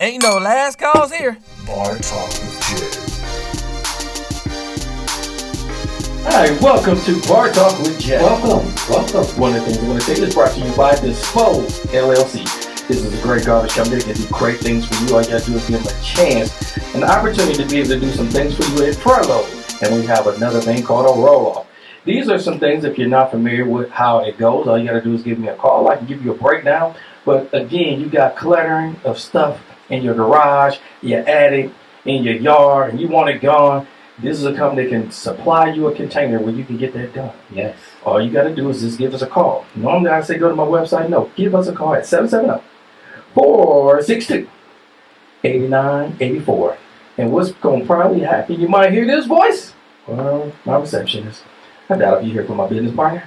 Ain't no last calls here. Bar Talk with Jay. Hi, welcome to Bar Talk with Jay. Welcome. One of the things I want to say is brought to you by Dispose LLC. This is a great garbage company that can do great things for you. All you got to do is give them a chance, an opportunity to be able to do some things for you at Trello. And we have another thing called a roll-off. These are some things, if you're not familiar with how it goes, all you got to do is give me a call. I can give you a breakdown. But again, you got cluttering of stuff in your garage, your attic, in your yard, and you want it gone. This is a company that can supply you a container where you can get that done. Yes. All you got to do is just give us a call. Normally I say go to my website. No, give us a call at 770-462-8984. And what's going to probably happen, you might hear this voice. Well, my receptionist. I doubt if you hear from my business partner.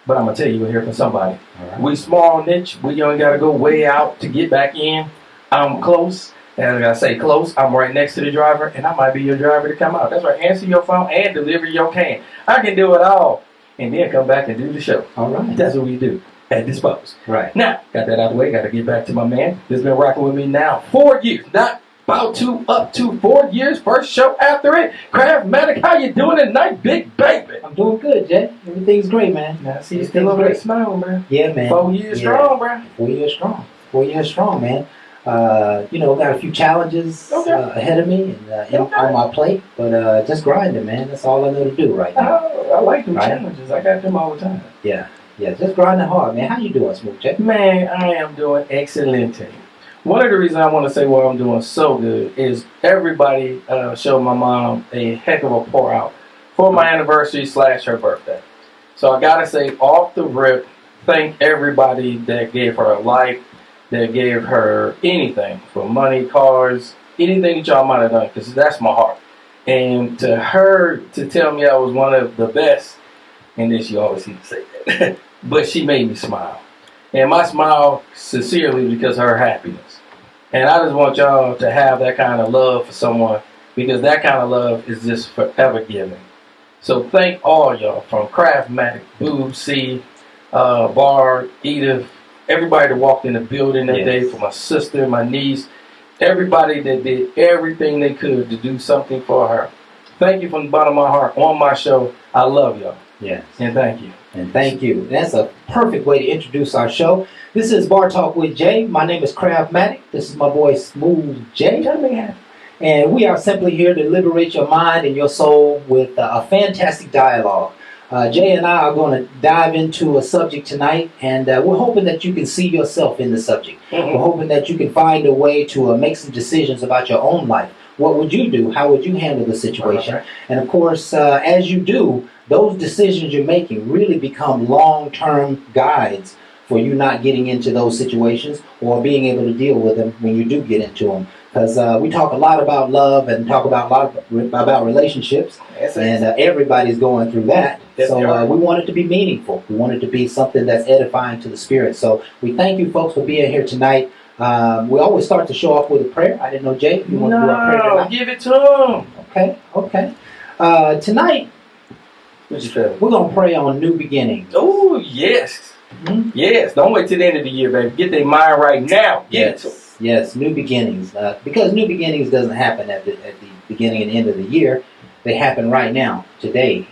But I'm going to tell you, we'll hear from somebody. All right. We small niche. We don't got to go way out to get back in. I'm close. And I say close, I'm right next to the driver, and I might be your driver to come out. That's right, answer your phone and deliver your can. I can do it all. And then come back and do the show. All right. That's what we do at Dispose. Right. Now, got that out of the way, got to get back to my man. He's been rocking with me now 4 years. Not about to, up to 4 years. First show after it. Craftmatic, how you doing tonight, big baby? I'm doing good, Jay. Everything's great, man. Now, see, you still over there smiling, man. Yeah, man. 4 years strong, bro. 4 years strong. 4 years strong, man. Got a few challenges ahead of me and on my plate, but just grinding, man. That's all I know to do right now. Oh, I like them challenges. I got them all the time. Yeah, just grinding hard, man. How you doing, Smooth Jay? Man, I am doing excellent. One of the reasons I want to say why I'm doing so good is everybody showed my mom a heck of a pour out for my anniversary / her birthday. So I gotta say, off the rip, thank everybody that gave her a life, that gave her anything, from money, cars, anything that y'all might have done, because that's my heart. And to her, to tell me I was one of the best, and then she always seems to say that, but she made me smile. And my smile, sincerely, because of her happiness. And I just want y'all to have that kind of love for someone, because that kind of love is just forever giving. So thank all y'all, from Craftmatic, Boob, C, Bar, Edith, everybody that walked in the building that day, for my sister, my niece, everybody that did everything they could to do something for her. Thank you from the bottom of my heart on my show. I love y'all. Yes. And thank you. And thank you. That's a perfect way to introduce our show. This is Bar Talk with Jay. My name is Craftmatic. This is my boy Smooth Jay. And we are simply here to liberate your mind and your soul with a fantastic dialogue. Jay and I are going to dive into a subject tonight, and we're hoping that you can see yourself in the subject. Mm-hmm. We're hoping that you can find a way to make some decisions about your own life. What would you do? How would you handle the situation? Right. And of course, as you do, those decisions you're making really become long-term guides for you not getting into those situations or being able to deal with them when you do get into them. Because we talk a lot about love and talk about a lot about relationships, and everybody's going through that. So we want it to be meaningful. We want it to be something that's edifying to the spirit. So we thank you folks for being here tonight. We always start the show off with a prayer. I didn't know, Jay, if you want to do our prayer tonight. Give it to him. Okay. Tonight, What you feel? we're going to pray on new beginnings. Oh, yes. Mm-hmm. Yes. Don't wait till the end of the year, baby. Get their mind right now. Get it to them. Yes, new beginnings. Because new beginnings doesn't happen at the beginning and end of the year. They happen right now, today,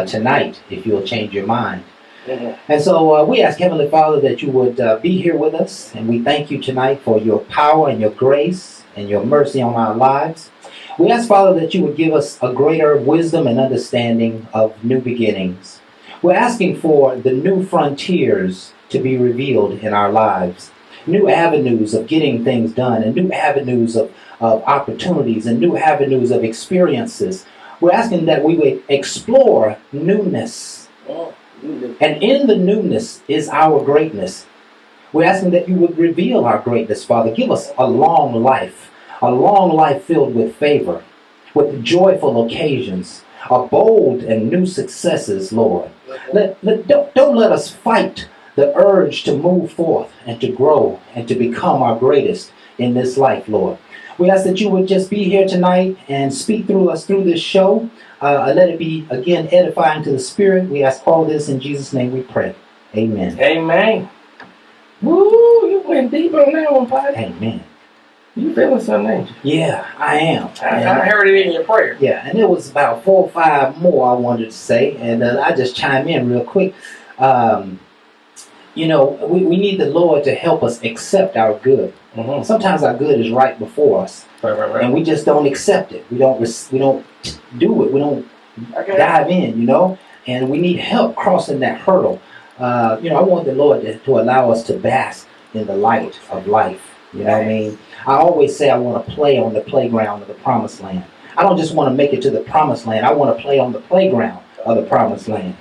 tonight, if you'll change your mind. Mm-hmm. And so we ask Heavenly Father that you would be here with us. And we thank you tonight for your power and your grace and your mercy on our lives. We ask, Father, that you would give us a greater wisdom and understanding of new beginnings. We're asking for the new frontiers to be revealed in our lives. New avenues of getting things done, and new avenues of opportunities, and new avenues of experiences. We're asking that we would explore newness. And in the newness is our greatness. We're asking that you would reveal our greatness, Father. Give us a long life filled with favor, with joyful occasions, of bold and new successes, Lord. Don't let us fight the urge to move forth and to grow and to become our greatest in this life, Lord. We ask that you would just be here tonight and speak through us through this show. Let it be, again, edifying to the Spirit. We ask all this in Jesus' name we pray. Amen. Amen. Woo, you went deep on that one, buddy. Amen. You feeling something, ain't you? Yeah, I am. I heard it in your prayer. Yeah, and there was about 4 or 5 more I wanted to say, and I just chime in real quick. We need the Lord to help us accept our good. Mm-hmm. Sometimes our good is right before us, Right. and we just don't accept it. We don't do it. We don't dive in, and we need help crossing that hurdle. I want the Lord to allow us to bask in the light of life. You know what I mean? I always say I want to play on the playground of the promised land. I don't just want to make it to the promised land. I want to play on the playground of the promised land.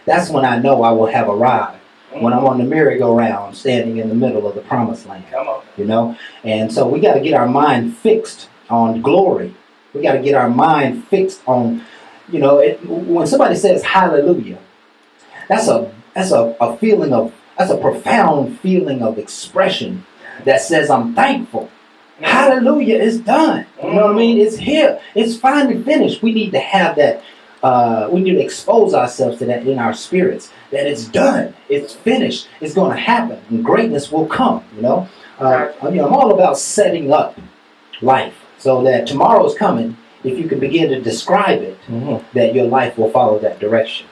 That's when I know I will have arrived. When I'm on the merry-go-round standing in the middle of the promised land. Come on. And so we got to get our mind fixed on glory. We got to get our mind fixed on, when somebody says hallelujah, that's a feeling of, that's a profound feeling of expression that says I'm thankful. Hallelujah, it's done. You know what I mean? It's here. It's finally finished. We need to have that. We need to expose ourselves to that in our spirits. That it's done. It's finished. It's going to happen. And greatness will come. I'm all about setting up life so that tomorrow's coming. If you can begin to describe it, that your life will follow that direction.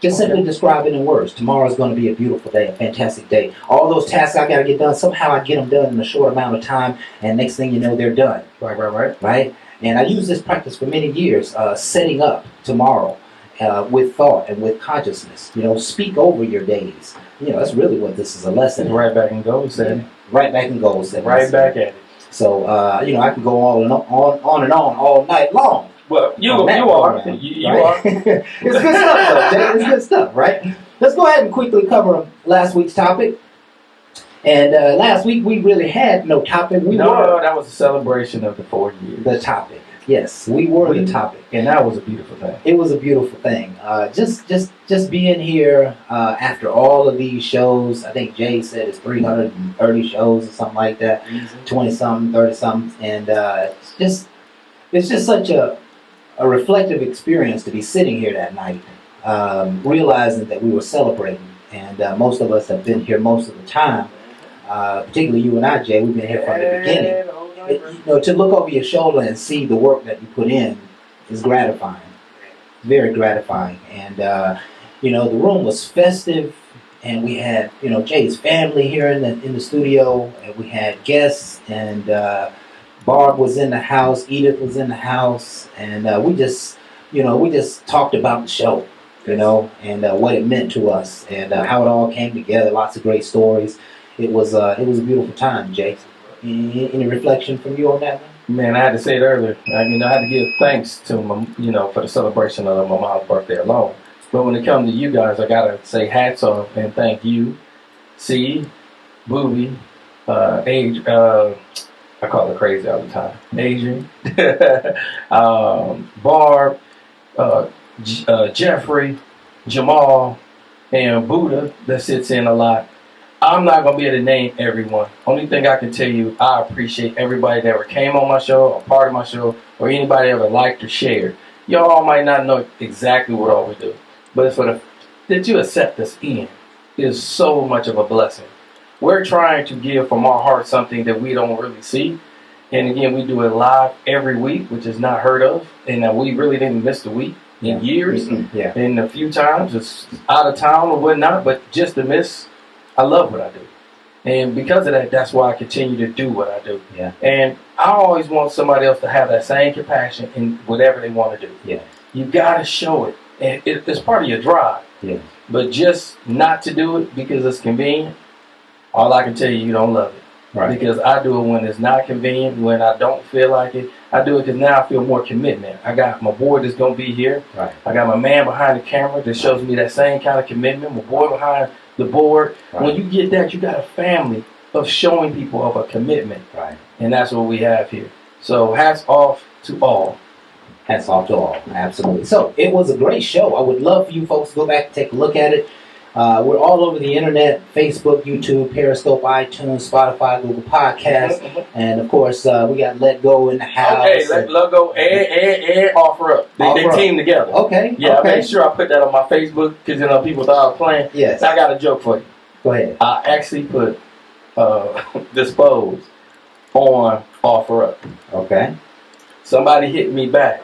Just simply describe it in words. Tomorrow's going to be a beautiful day, a fantastic day. All those tasks I got to get done, somehow I get them done in a short amount of time, and next thing you know, they're done. Right? And I use this practice for many years, setting up tomorrow with thought and with consciousness. Speak over your days. That's really what this is a lesson. Right back and goal setting. Right back and goal setting. Right back at it. So, I can go on and on all night long. Well, you are. You are. It's good stuff, though, Jay. It's good stuff, right? Let's go ahead and quickly cover last week's topic. And last week we really had no topic. No, that was a celebration of the 4 years. The topic. Yes, we were the topic. And that was a beautiful thing. It was a beautiful thing. Just being here after all of these shows. I think Jay said it's 330 shows or something like that. 20-something, 30-something. And it's just such a reflective experience to be sitting here that night, realizing that we were celebrating. And most of us have been here most of the time. Particularly you and I, Jay, we've been here from the beginning. To look over your shoulder and see the work that you put in is gratifying, very gratifying. And the room was festive, and we had Jay's family here in the studio, and we had guests, and Barb was in the house, Edith was in the house, and we just talked about the show, and what it meant to us, and how it all came together. Lots of great stories. It was a beautiful time, Jay. Any reflection from you on that one? Man, I had to say it earlier. I had to give thanks to my, for the celebration of my mom's birthday alone. But when it comes to you guys, I gotta say hats off and thank you, C, Booby, I call her crazy all the time, Adrian, Barb, Jeffrey, Jamal, and Buddha that sits in a lot. I'm not going to be able to name everyone. Only thing I can tell you, I appreciate everybody that ever came on my show, or part of my show, or anybody ever liked or shared. Y'all might not know exactly what all we do, but for that you accept us in is so much of a blessing. We're trying to give from our heart something that we don't really see. And again, we do it live every week, which is not heard of. And we really didn't miss a week in years. Yeah. And a few times it's out of town or whatnot, but just to miss, I love what I do. And because of that, that's why I continue to do what I do. Yeah. And I always want somebody else to have that same compassion in whatever they want to do. Yeah. You got to show it. And it's part of your drive. Yeah. But just not to do it because it's convenient, all I can tell you, you don't love it. Right. Because I do it when it's not convenient, when I don't feel like it. I do it because now I feel more commitment. I got my boy that's going to be here. Right. I got my man behind the camera that shows me that same kind of commitment. My boy behind the board. Right. When you get that, you got a family of showing people of a commitment. Right. And that's what we have here. So hats off to all. Hats off to all. Absolutely. So it was a great show. I would love for you folks to go back and take a look at it. We're all over the internet: Facebook, YouTube, Periscope, iTunes, Spotify, Google Podcasts, and of course we got Let Go in the house. Okay, Let Go and Offer Up. They team together. Okay. Yeah, okay. I made sure I put that on my Facebook because people thought I was playing. Yes. I got a joke for you. Go ahead. I actually put Dispose on OfferUp. Okay. Somebody hit me back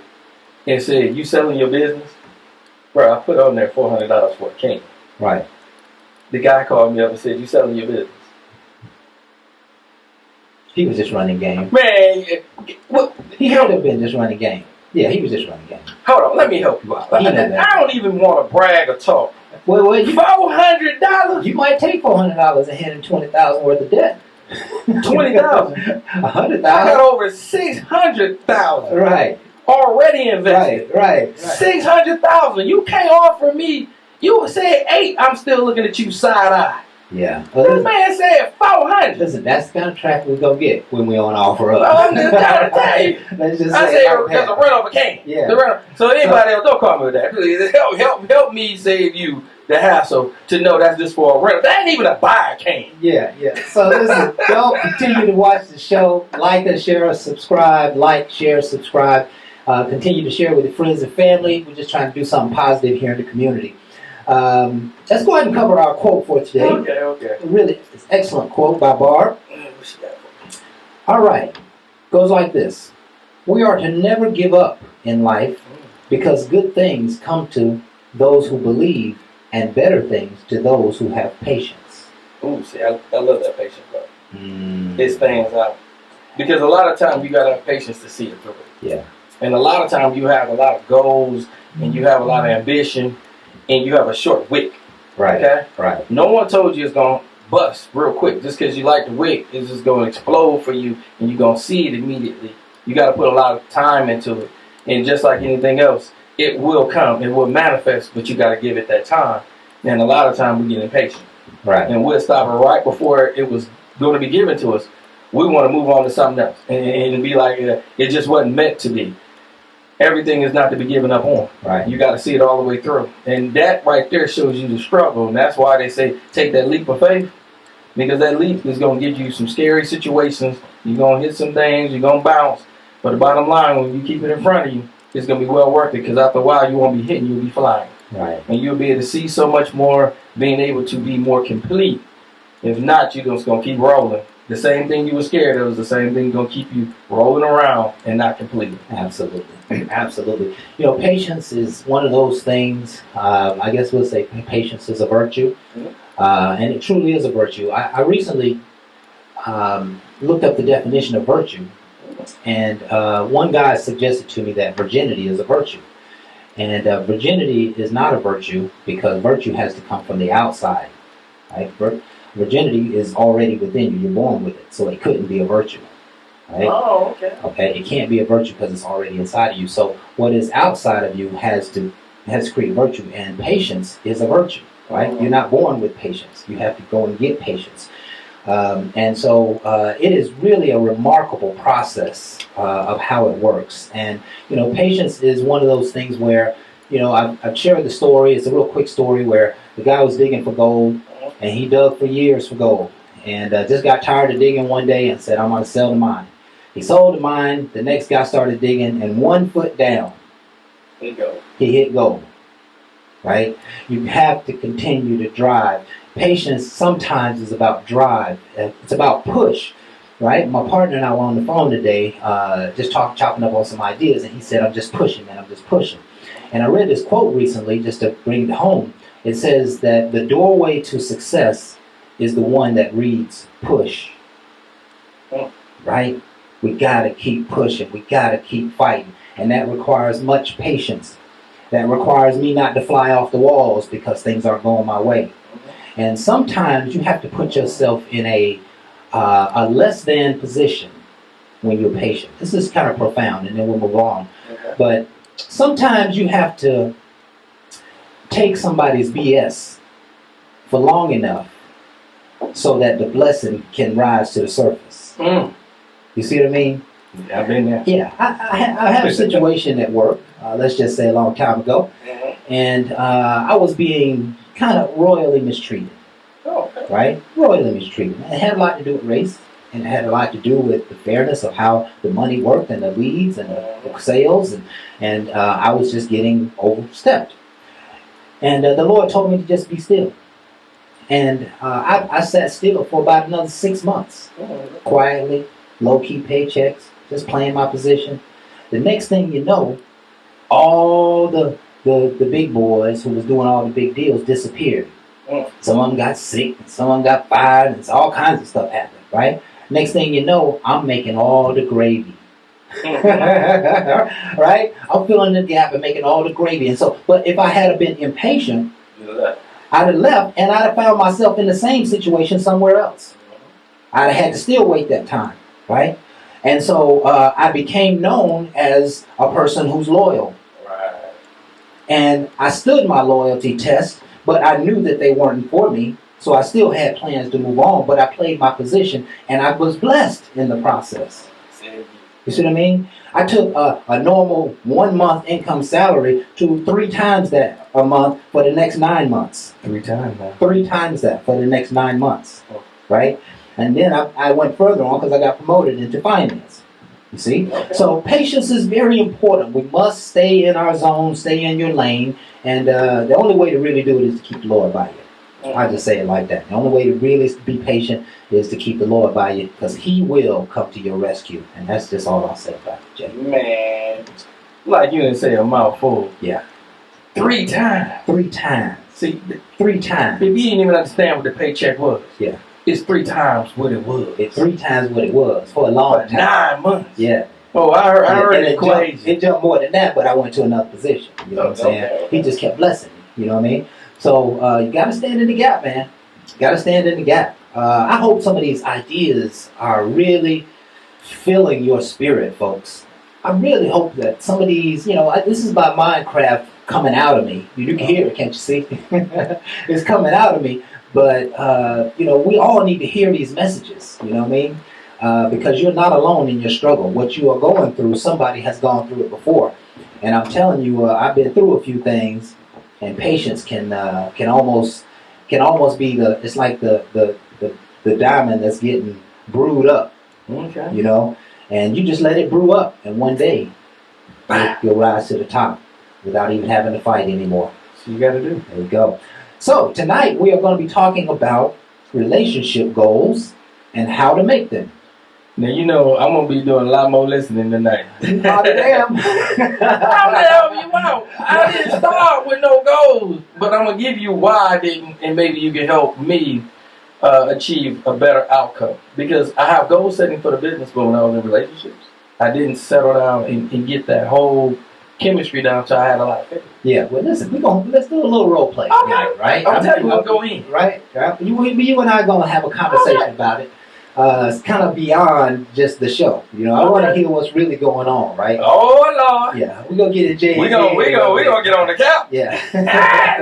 and said, "You selling your business?" Bro, I put on there $400 for a king. Right. The guy called me up and said, "You selling your business?" He was just running game. Man, what? He could have been just running game. Yeah, he was just running game. Hold on, let me help you out. He knew that. I don't even want to brag or talk. Well, you $400, you might take $400 and hand him $20,000 worth of debt. $20,000. $100,000. I got over $600,000 Right. already invested. Right. $600,000. You can't offer me. You said 8. I'm still looking at you side eye. Yeah. This man said 400. Listen, that's the kind of traffic we're going to get when we on OfferUp. I'm just trying to tell you. Let's just I say said there's a run over king. Yeah. So anybody else, don't call me with that. Please help me save you the hassle to know that's just for a rental. That ain't even a buyer cane. Yeah. So listen, don't continue to watch the show. Like us, share us, subscribe. Like, share, subscribe. Continue to share with your friends and family. We're just trying to do something positive here in the community. Let's go ahead and cover our quote for today. Okay. Really, it's an excellent quote by Barb. All right. Goes like this. We are to never give up in life because good things come to those who believe and better things to those who have patience. Ooh, see, I love that patience, bro. It stands out. Because a lot of times you got to have patience to see it through. Yeah. And a lot of times you have a lot of goals and you have a lot of ambition and you have a short wick. Right. Okay? Right. No one told you it's going to bust real quick. Just because you like the wick, it's just going to explode for you and you're going to see it immediately. You got to put a lot of time into it. And just like anything else, it will come. It will manifest, but you got to give it that time. And a lot of time we get impatient. Right. And we'll stop it right before it was going to be given to us. We want to move on to something else. And be like, it just wasn't meant to be. Everything is not to be given up on. Right. You got to see it all the way through. And that right there shows you the struggle. And that's why they say take that leap of faith. Because that leap is going to get you some scary situations. You're going to hit some things. You're going to bounce. But the bottom line, when you keep it in front of you, it's going to be well worth it. Because after a while, you won't be hitting. You'll be flying. Right. And you'll be able to see so much more, being able to be more complete. If not, you're just going to keep rolling. The same thing you were scared of is the same thing going to keep you rolling around and not completing. Absolutely. Absolutely. You know, patience is one of those things, I guess we'll say patience is a virtue. And it truly is a virtue. I recently looked up the definition of virtue. And one guy suggested to me that virginity is a virtue. And virginity is not a virtue because virtue has to come from the outside. Right? Virginity is already within you. You're born with it. So it couldn't be a virtue. Right? Oh, okay. Okay, it can't be a virtue because it's already inside of you. So what is outside of you has to create virtue, and patience is a virtue, right? You're not born with patience. You have to go and get patience. And so it is really a remarkable process of how it works. And, you know, patience is one of those things where, you know, I've shared the story. It's a real quick story where the guy was digging for gold, and he dug for years for gold. And just got tired of digging one day and said, I'm going to sell the mine. He sold the mine. The next guy started digging, and 1 foot down, he hit gold. Right? You have to continue to drive. Patience sometimes is about drive. It's about push. Right? My partner and I were on the phone today, just chopping up on some ideas, and he said, I'm just pushing, man. I'm just pushing. And I read this quote recently just to bring it home. It says that the doorway to success is the one that reads push. Right? We got to keep pushing. We got to keep fighting. And that requires much patience. That requires me not to fly off the walls because things aren't going my way. And sometimes you have to put yourself in a less than position when you're patient. This is kind of profound, and then we'll move on. But sometimes you have to take somebody's BS for long enough so that the blessing can rise to the surface. You see what I mean? Yeah, I've been there. Yeah, I had a situation at work, let's just say a long time ago, and I was being kind of royally mistreated. Oh, okay. Right? Royally mistreated. It had a lot to do with race, and it had a lot to do with the fairness of how the money worked and the leads and the sales, and I was just getting overstepped. And the Lord told me to just be still. And I sat still for about another 6 months, quietly, low-key paychecks, just playing my position. The next thing you know, all the big boys who was doing all the big deals disappeared. Some of them got sick, some of them got fired, and all kinds of stuff happened, right? Next thing you know, I'm making all the gravy. Right? I'm filling the gap and making all the gravy. And so, but if I had been impatient, I'd have left and I'd have found myself in the same situation somewhere else. I'd have had to still wait that time, right? And so I became known as a person who's loyal. Right. And I stood my loyalty test, but I knew that they weren't for me. So I still had plans to move on, but I played my position and I was blessed in the process. You see what I mean? I took a normal 1 month income salary to 3 times that a month for the next 9 months. 3 times, man. 3 times that for the next 9 months, right? And then I went further on because I got promoted into finance. You see? Okay. So patience is very important. We must stay in our zone, stay in your lane, and the only way to really do it is to keep the Lord by you. I just say it like that. The only way to really be patient is to keep the Lord by you, because He will come to your rescue. And that's just all I'll say about it, Jay. Man, like you didn't say a mouthful. Yeah. 3 times. 3 times. See, 3 times. if you didn't even understand what the paycheck was, Yeah. it's 3 times what it was. It's 3 times what it was for a long For time. 9 months. Yeah. Oh, I heard And the equation. it jumped more than that, but I went to another position. You know what I'm saying? Okay. He just kept blessing me. You know what I mean? So you got to stand in the gap, man. Got to stand in the gap. I hope some of these ideas are really filling your spirit, folks. I really hope that some of these, this is my Minecraft coming out of me. You can hear it, can't you see? It's coming out of me. But, we all need to hear these messages, you know what I mean? Because you're not alone in your struggle. What you are going through, somebody has gone through it before. And I'm telling you, I've been through a few things, and patience can almost be it's like the diamond that's getting brewed up, Okay. and you just let it brew up, and one day you'll rise to the top without even having to fight anymore. So you got to do. There you go. So tonight we are going to be talking about relationship goals and how to make them. Now, I'm going to be doing a lot more listening tonight. Oh, damn. I'm to help you out. I didn't start with no goals, but I'm going to give you why I didn't, and maybe you can help me achieve a better outcome. Because I have goal setting for the business, but when I was in relationships, I didn't settle down and get that whole chemistry down, so I had a lot of faith. Yeah, well, listen, let's do a little role play. Okay. Tonight, right? I'll tell you what, go in. Right? You and I are going to have a conversation about it. It's kind of beyond just the show. I want to hear what's really going on, right? Oh, Lord. Yeah, we're going to get it, Jay. We gonna get on the couch. Yeah.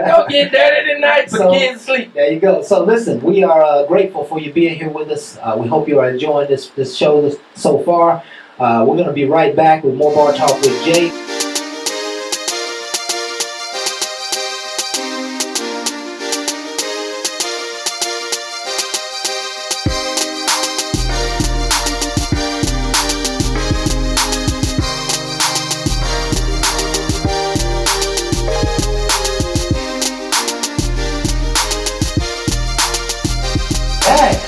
Go get dirty tonight so the kids sleep. There you go. So listen, we are grateful for you being here with us. We hope you are enjoying this show so far. We're going to be right back with more Bar Talk with Jay.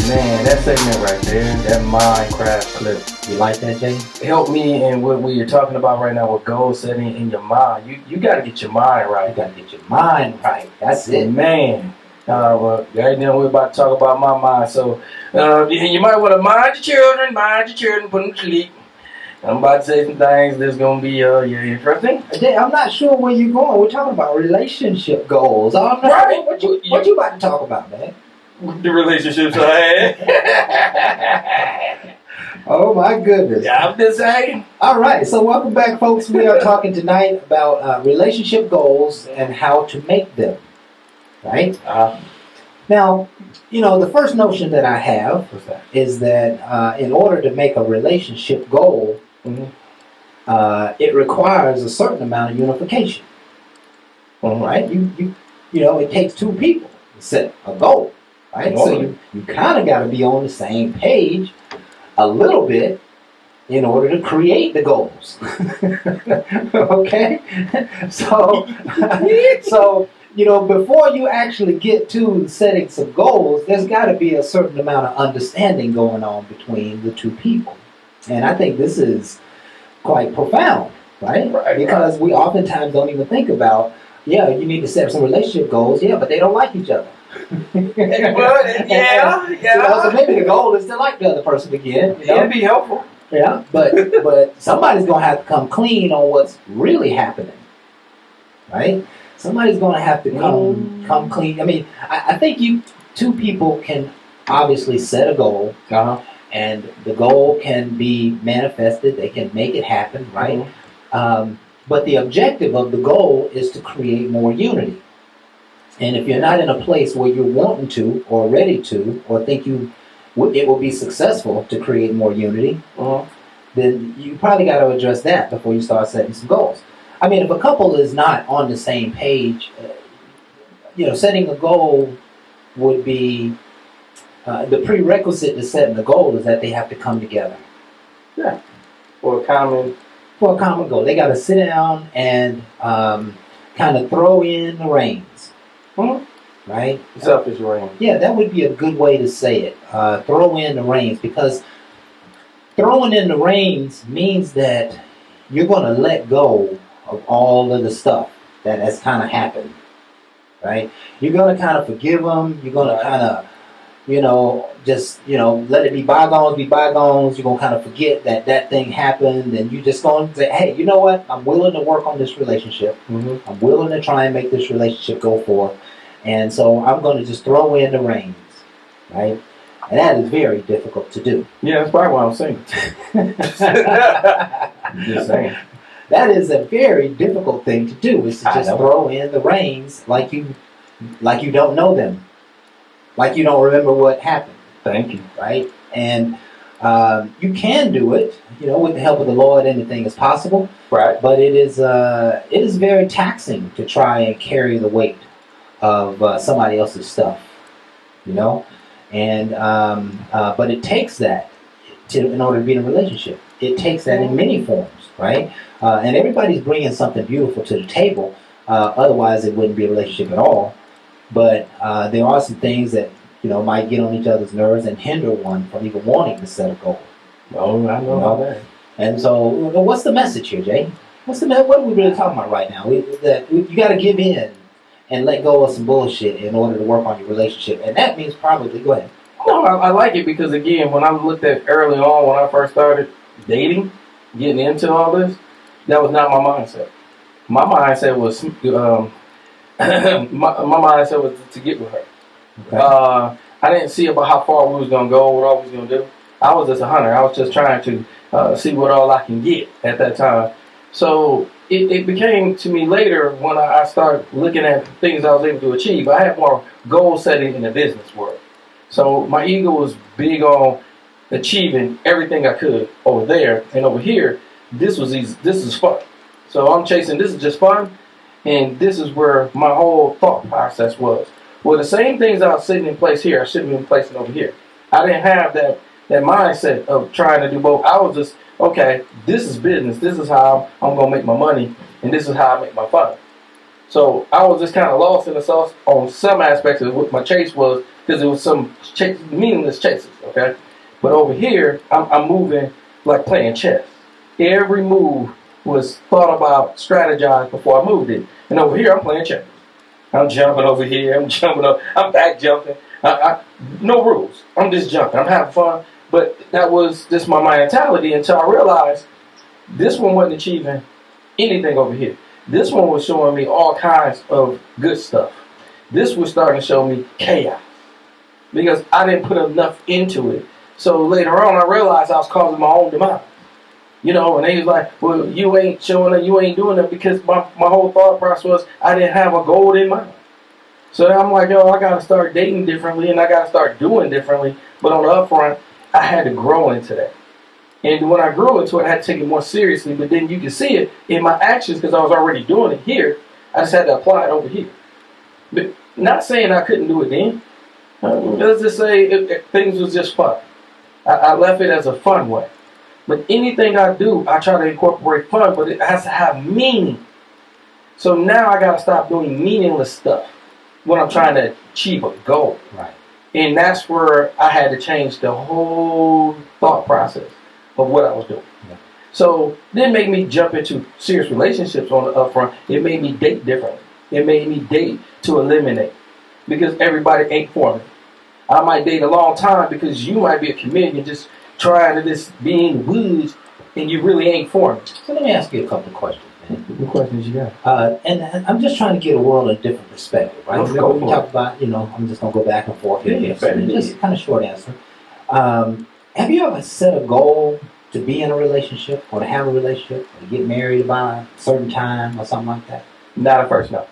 Man, that segment right there, that Minecraft clip, You like that, Jay? help me in what we are talking about right now with goal setting in your mind. You got to get your mind You right. got to get your mind right. That's it. Man. Well, right now we're about to talk about my mind. So you might want to mind your children, put them to sleep. I'm about to say some things that's going to be interesting. Jay, I'm not sure where you're going. We're talking about relationship goals. I'm not Right. What you about to talk about, man? The relationships I had. Oh, my goodness. Yeah, I'm just saying. All right, so welcome back, folks. We are talking tonight about relationship goals and how to make them, right? Now, the first notion that I have What's that? is that in order to make a relationship goal, it requires a certain amount of unification, right? It takes 2 people to set a goal, right? So you kind of got to be on the same page a little bit in order to create the goals. Okay? So before you actually get to setting some goals, there's got to be a certain amount of understanding going on between the 2 people. And I think this is quite profound, right? Right, Because we oftentimes don't even think about, yeah, you need to set some relationship goals, yeah, but they don't like each other. So maybe the goal is to like the other person again. You know? It'd be helpful. Yeah, but somebody's gonna have to come clean on what's really happening, right? Somebody's gonna have to come clean. I mean, I think you two people can obviously set a goal, and the goal can be manifested. They can make it happen, right? But the objective of the goal is to create more unity. And if you're not in a place where you're wanting to, or ready to, or think it will be successful to create more unity, then you probably got to address that before you start setting some goals. I mean, if a couple is not on the same page, setting a goal would be the prerequisite to setting the goal is that they have to come together. Yeah. For a common goal. They got to sit down and kind of throw in the reins. Right? Selfish reins. Yeah, that would be a good way to say it. Throw in the reins, because throwing in the reins means that you're going to let go of all of the stuff that has kind of happened. Right? You're going to kind of forgive them. You're going to kind of, let it be bygones, be bygones. You're going to kind of forget that thing happened, and you're just going to say, hey, you know what? I'm willing to work on this relationship. I'm willing to try and make this relationship go forth. And so I'm going to just throw in the reins, right? And that is very difficult to do. Yeah, that's probably why I'm single. Just saying. That is a very difficult thing to do, is to just throw in the reins like you don't know them. Like you don't remember what happened. Thank you. Right? And you can do it, with the help of the Lord, anything is possible. Right. But it is very taxing to try and carry the weight of somebody else's stuff, and but it takes that in order to be in a relationship. It takes that in many forms, right? And everybody's bringing something beautiful to the table. Otherwise, it wouldn't be a relationship at all. But there are some things that might get on each other's nerves and hinder one from even wanting to set a goal. Oh, I know about that. And so, what's the message here, Jay? What are we really talking about right now? You got to give in and let go of some bullshit in order to work on your relationship. And that means probably, go ahead. No, I like it because, again, when I looked at early on, when I first started dating, getting into all this, that was not my mindset. My mindset was to get with her. Okay. I didn't see about how far we was going to go, what all we was going to do. I was just a hunter. I was just trying to see what all I can get at that time. So it became to me later when I started looking at things I was able to achieve. I had more goal setting in the business world. So my ego was big on achieving everything I could over there. And over here, this was easy. This is fun. So I'm chasing, this is just fun. And this is where my whole thought process was. Well, the same things I was sitting in place here, I should be in place over here. I didn't have that mindset of trying to do both. I was just, okay, this is business. This is how I'm going to make my money, and this is how I make my fun. So I was just kind of lost in the sauce on some aspects of what my chase was, because it was some meaningless chases, okay? But over here, I'm moving like playing chess. Every move was thought about, strategized before I moved it. And over here, I'm playing chess. I'm jumping over here. I'm jumping up. I'm back jumping. No rules. I'm just jumping. I'm having fun. But that was just my mentality until I realized this one wasn't achieving anything over here. This one was showing me all kinds of good stuff. This was starting to show me chaos because I didn't put enough into it. So later on, I realized I was causing my own demise. And they was like, well, you ain't showing it, you ain't doing it, because my whole thought process was I didn't have a goal in mind. So then I'm like, I got to start dating differently and I got to start doing differently. But on the upfront, I had to grow into that. And when I grew into it, I had to take it more seriously. But then you can see it in my actions because I was already doing it here. I just had to apply it over here. But not saying I couldn't do it then. Let's just say things was just fun. I left it as a fun way. But anything I do, I try to incorporate fun, but it has to have meaning. So now I got to stop doing meaningless stuff when I'm trying to achieve a goal. Right. And that's where I had to change the whole thought process of what I was doing. Yeah. So didn't make me jump into serious relationships on the upfront. It made me date differently. It made me date to eliminate because everybody ain't for me. I might date a long time because you might be a chameleon just trying to just be in the woods and you really ain't for me. So let me ask you a couple of questions, man. What questions you got? And I'm just trying to get a world a different perspective, right? Let's Remember go we for talked about, I'm just going to go back and forth here. Yeah, So just kind of short answer. Have you ever set a goal to be in a relationship or to have a relationship or to get married by a certain time or something like that? Not at first, no.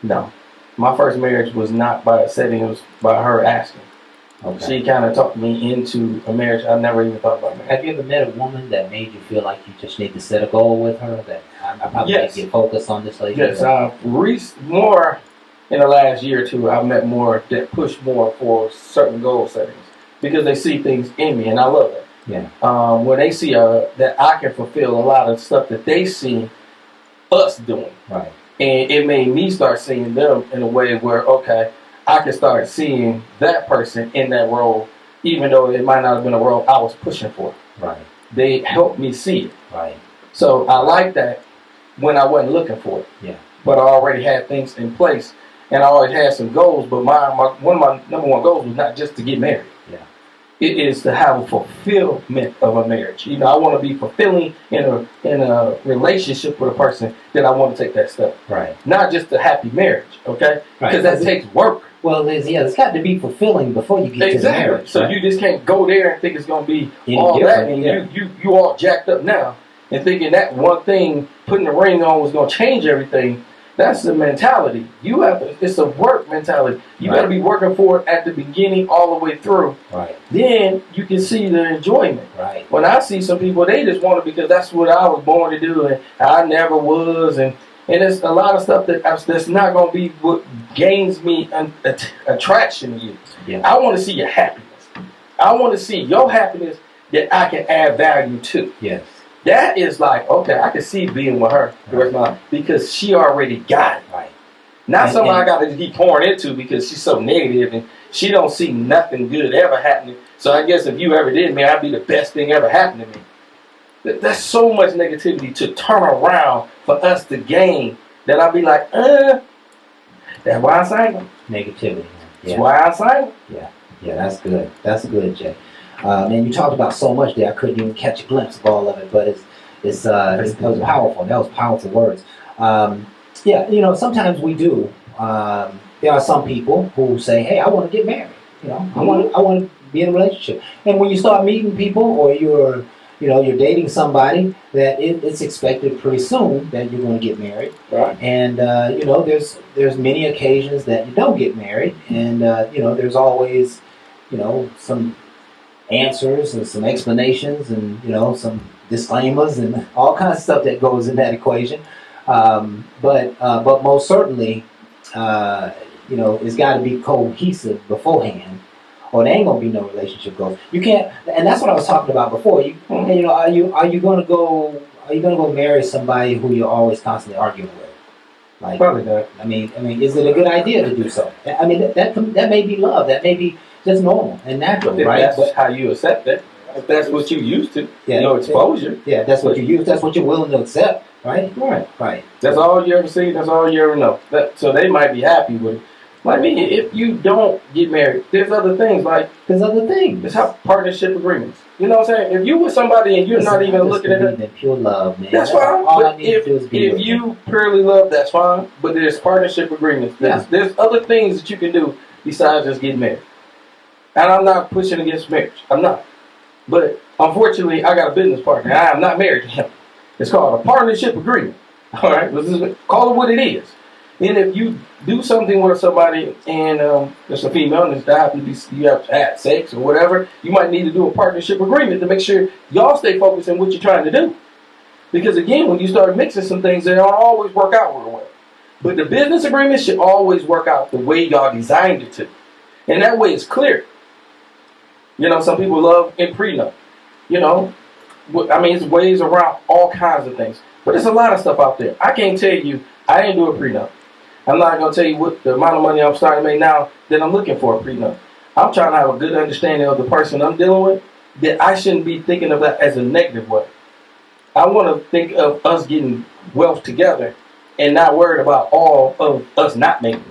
No. My first marriage was not by a setting, it was by her asking. Okay. She kind of talked me into a marriage. I never even thought about marriage. Have you ever met a woman that made you feel like you just need to set a goal with her? That I probably Yes. need to get focused on this lady. Yes, more in the last year or two, I've met more that push more for certain goal settings because they see things in me, and I love that. Yeah. When they see that I can fulfill a lot of stuff that they see us doing, Right. and it made me start seeing them in a way where okay, I can start seeing that person in that role, even though it might not have been a role I was pushing for. Right. They helped me see it. Right. So I like that when I wasn't looking for it. Yeah. But I already had things in place, and I always had some goals. But one of my number one goals was not just to get married. Yeah. It is to have a fulfillment of a marriage. I want to be fulfilling in a relationship with a person that I want to take that step. Right. Not just a happy marriage, okay? Right. Because that takes work. Well, it's got to be fulfilling before you get to the marriage. So right? you just can't go there and think it's going to be Any all that, different, and yeah. you all jacked up now, and thinking that one thing, putting the ring on, was going to change everything. That's the mentality. It's a work mentality. You got to be working for it at the beginning all the way through. Right. Then you can see the enjoyment. Right. When I see some people, they just want it because that's what I was born to do, and I never was, and it's a lot of stuff that's not going to be what gains me attraction to you. Yeah. I want to see your happiness. I want to see your happiness that I can add value to. Yes. That is like, okay, I can see being with her the rest of my life because she already got it. Right. Not something I got to keep pouring into because she's so negative and she don't see nothing good ever happening. So I guess if you ever did me, I'd be the best thing ever happened to me. That's so much negativity to turn around for us to gain that I'd be like, that's why I signed them. Negativity. That's Yeah. why I signed them. Yeah. Yeah. That's good. That's good, Jay. And you talked about so much there. I couldn't even catch a glimpse of all of it, but it was powerful. That was powerful words. Yeah. Sometimes we do. There are some people who say, "Hey, I want to get married. I want to be in a relationship." And when you start meeting people, or you're dating somebody, that it's expected pretty soon that you're going to get married. Right. And there's many occasions that you don't get married, and there's always some answers and some explanations and some disclaimers and all kinds of stuff that goes in that equation. But most certainly, it's got to be cohesive beforehand, or there ain't gonna be no relationship goals. You can't, and that's what I was talking about before. Are you gonna go marry somebody who you're always constantly arguing with? Like, Probably not. I mean, is it a good idea to do so? I mean, that may be love. That may be just normal and natural, If right? that's how you accept it. If that's what you used to, Yeah. your exposure. Yeah, that's what you use. That's what you're willing to accept, right? Right. Right. That's all you ever see. That's all you ever know. So they might be happy with it. Like me, if you don't get married, there's other things like There's other things. it's how partnership agreements. You know what I'm saying? If you with somebody and you're not even looking at it, in pure love, man. that's fine. All I But need to do is be if with you purely love, that's fine. But there's partnership agreements. There's other things that you can do besides just getting married. And I'm not pushing against marriage. I'm not. But unfortunately, I got a business partner. I am not married to him. It's called a partnership agreement. All right? Call it what it is. And if you do something with somebody and there's a female and you have to have sex or whatever, you might need to do a partnership agreement to make sure y'all stay focused on what you're trying to do. Because again, when you start mixing some things, they don't always work out real well. But the business agreement should always work out the way y'all designed it to. And that way it's clear. Some people love in prenup. It's ways around all kinds of things. But there's a lot of stuff out there. I can't tell you, I didn't do a prenup. I'm not going to tell you what the amount of money I'm starting to make now that I'm looking for a prenup. I'm trying to have a good understanding of the person I'm dealing with that I shouldn't be thinking of that as a negative way. I want to think of us getting wealth together and not worried about all of us not making it.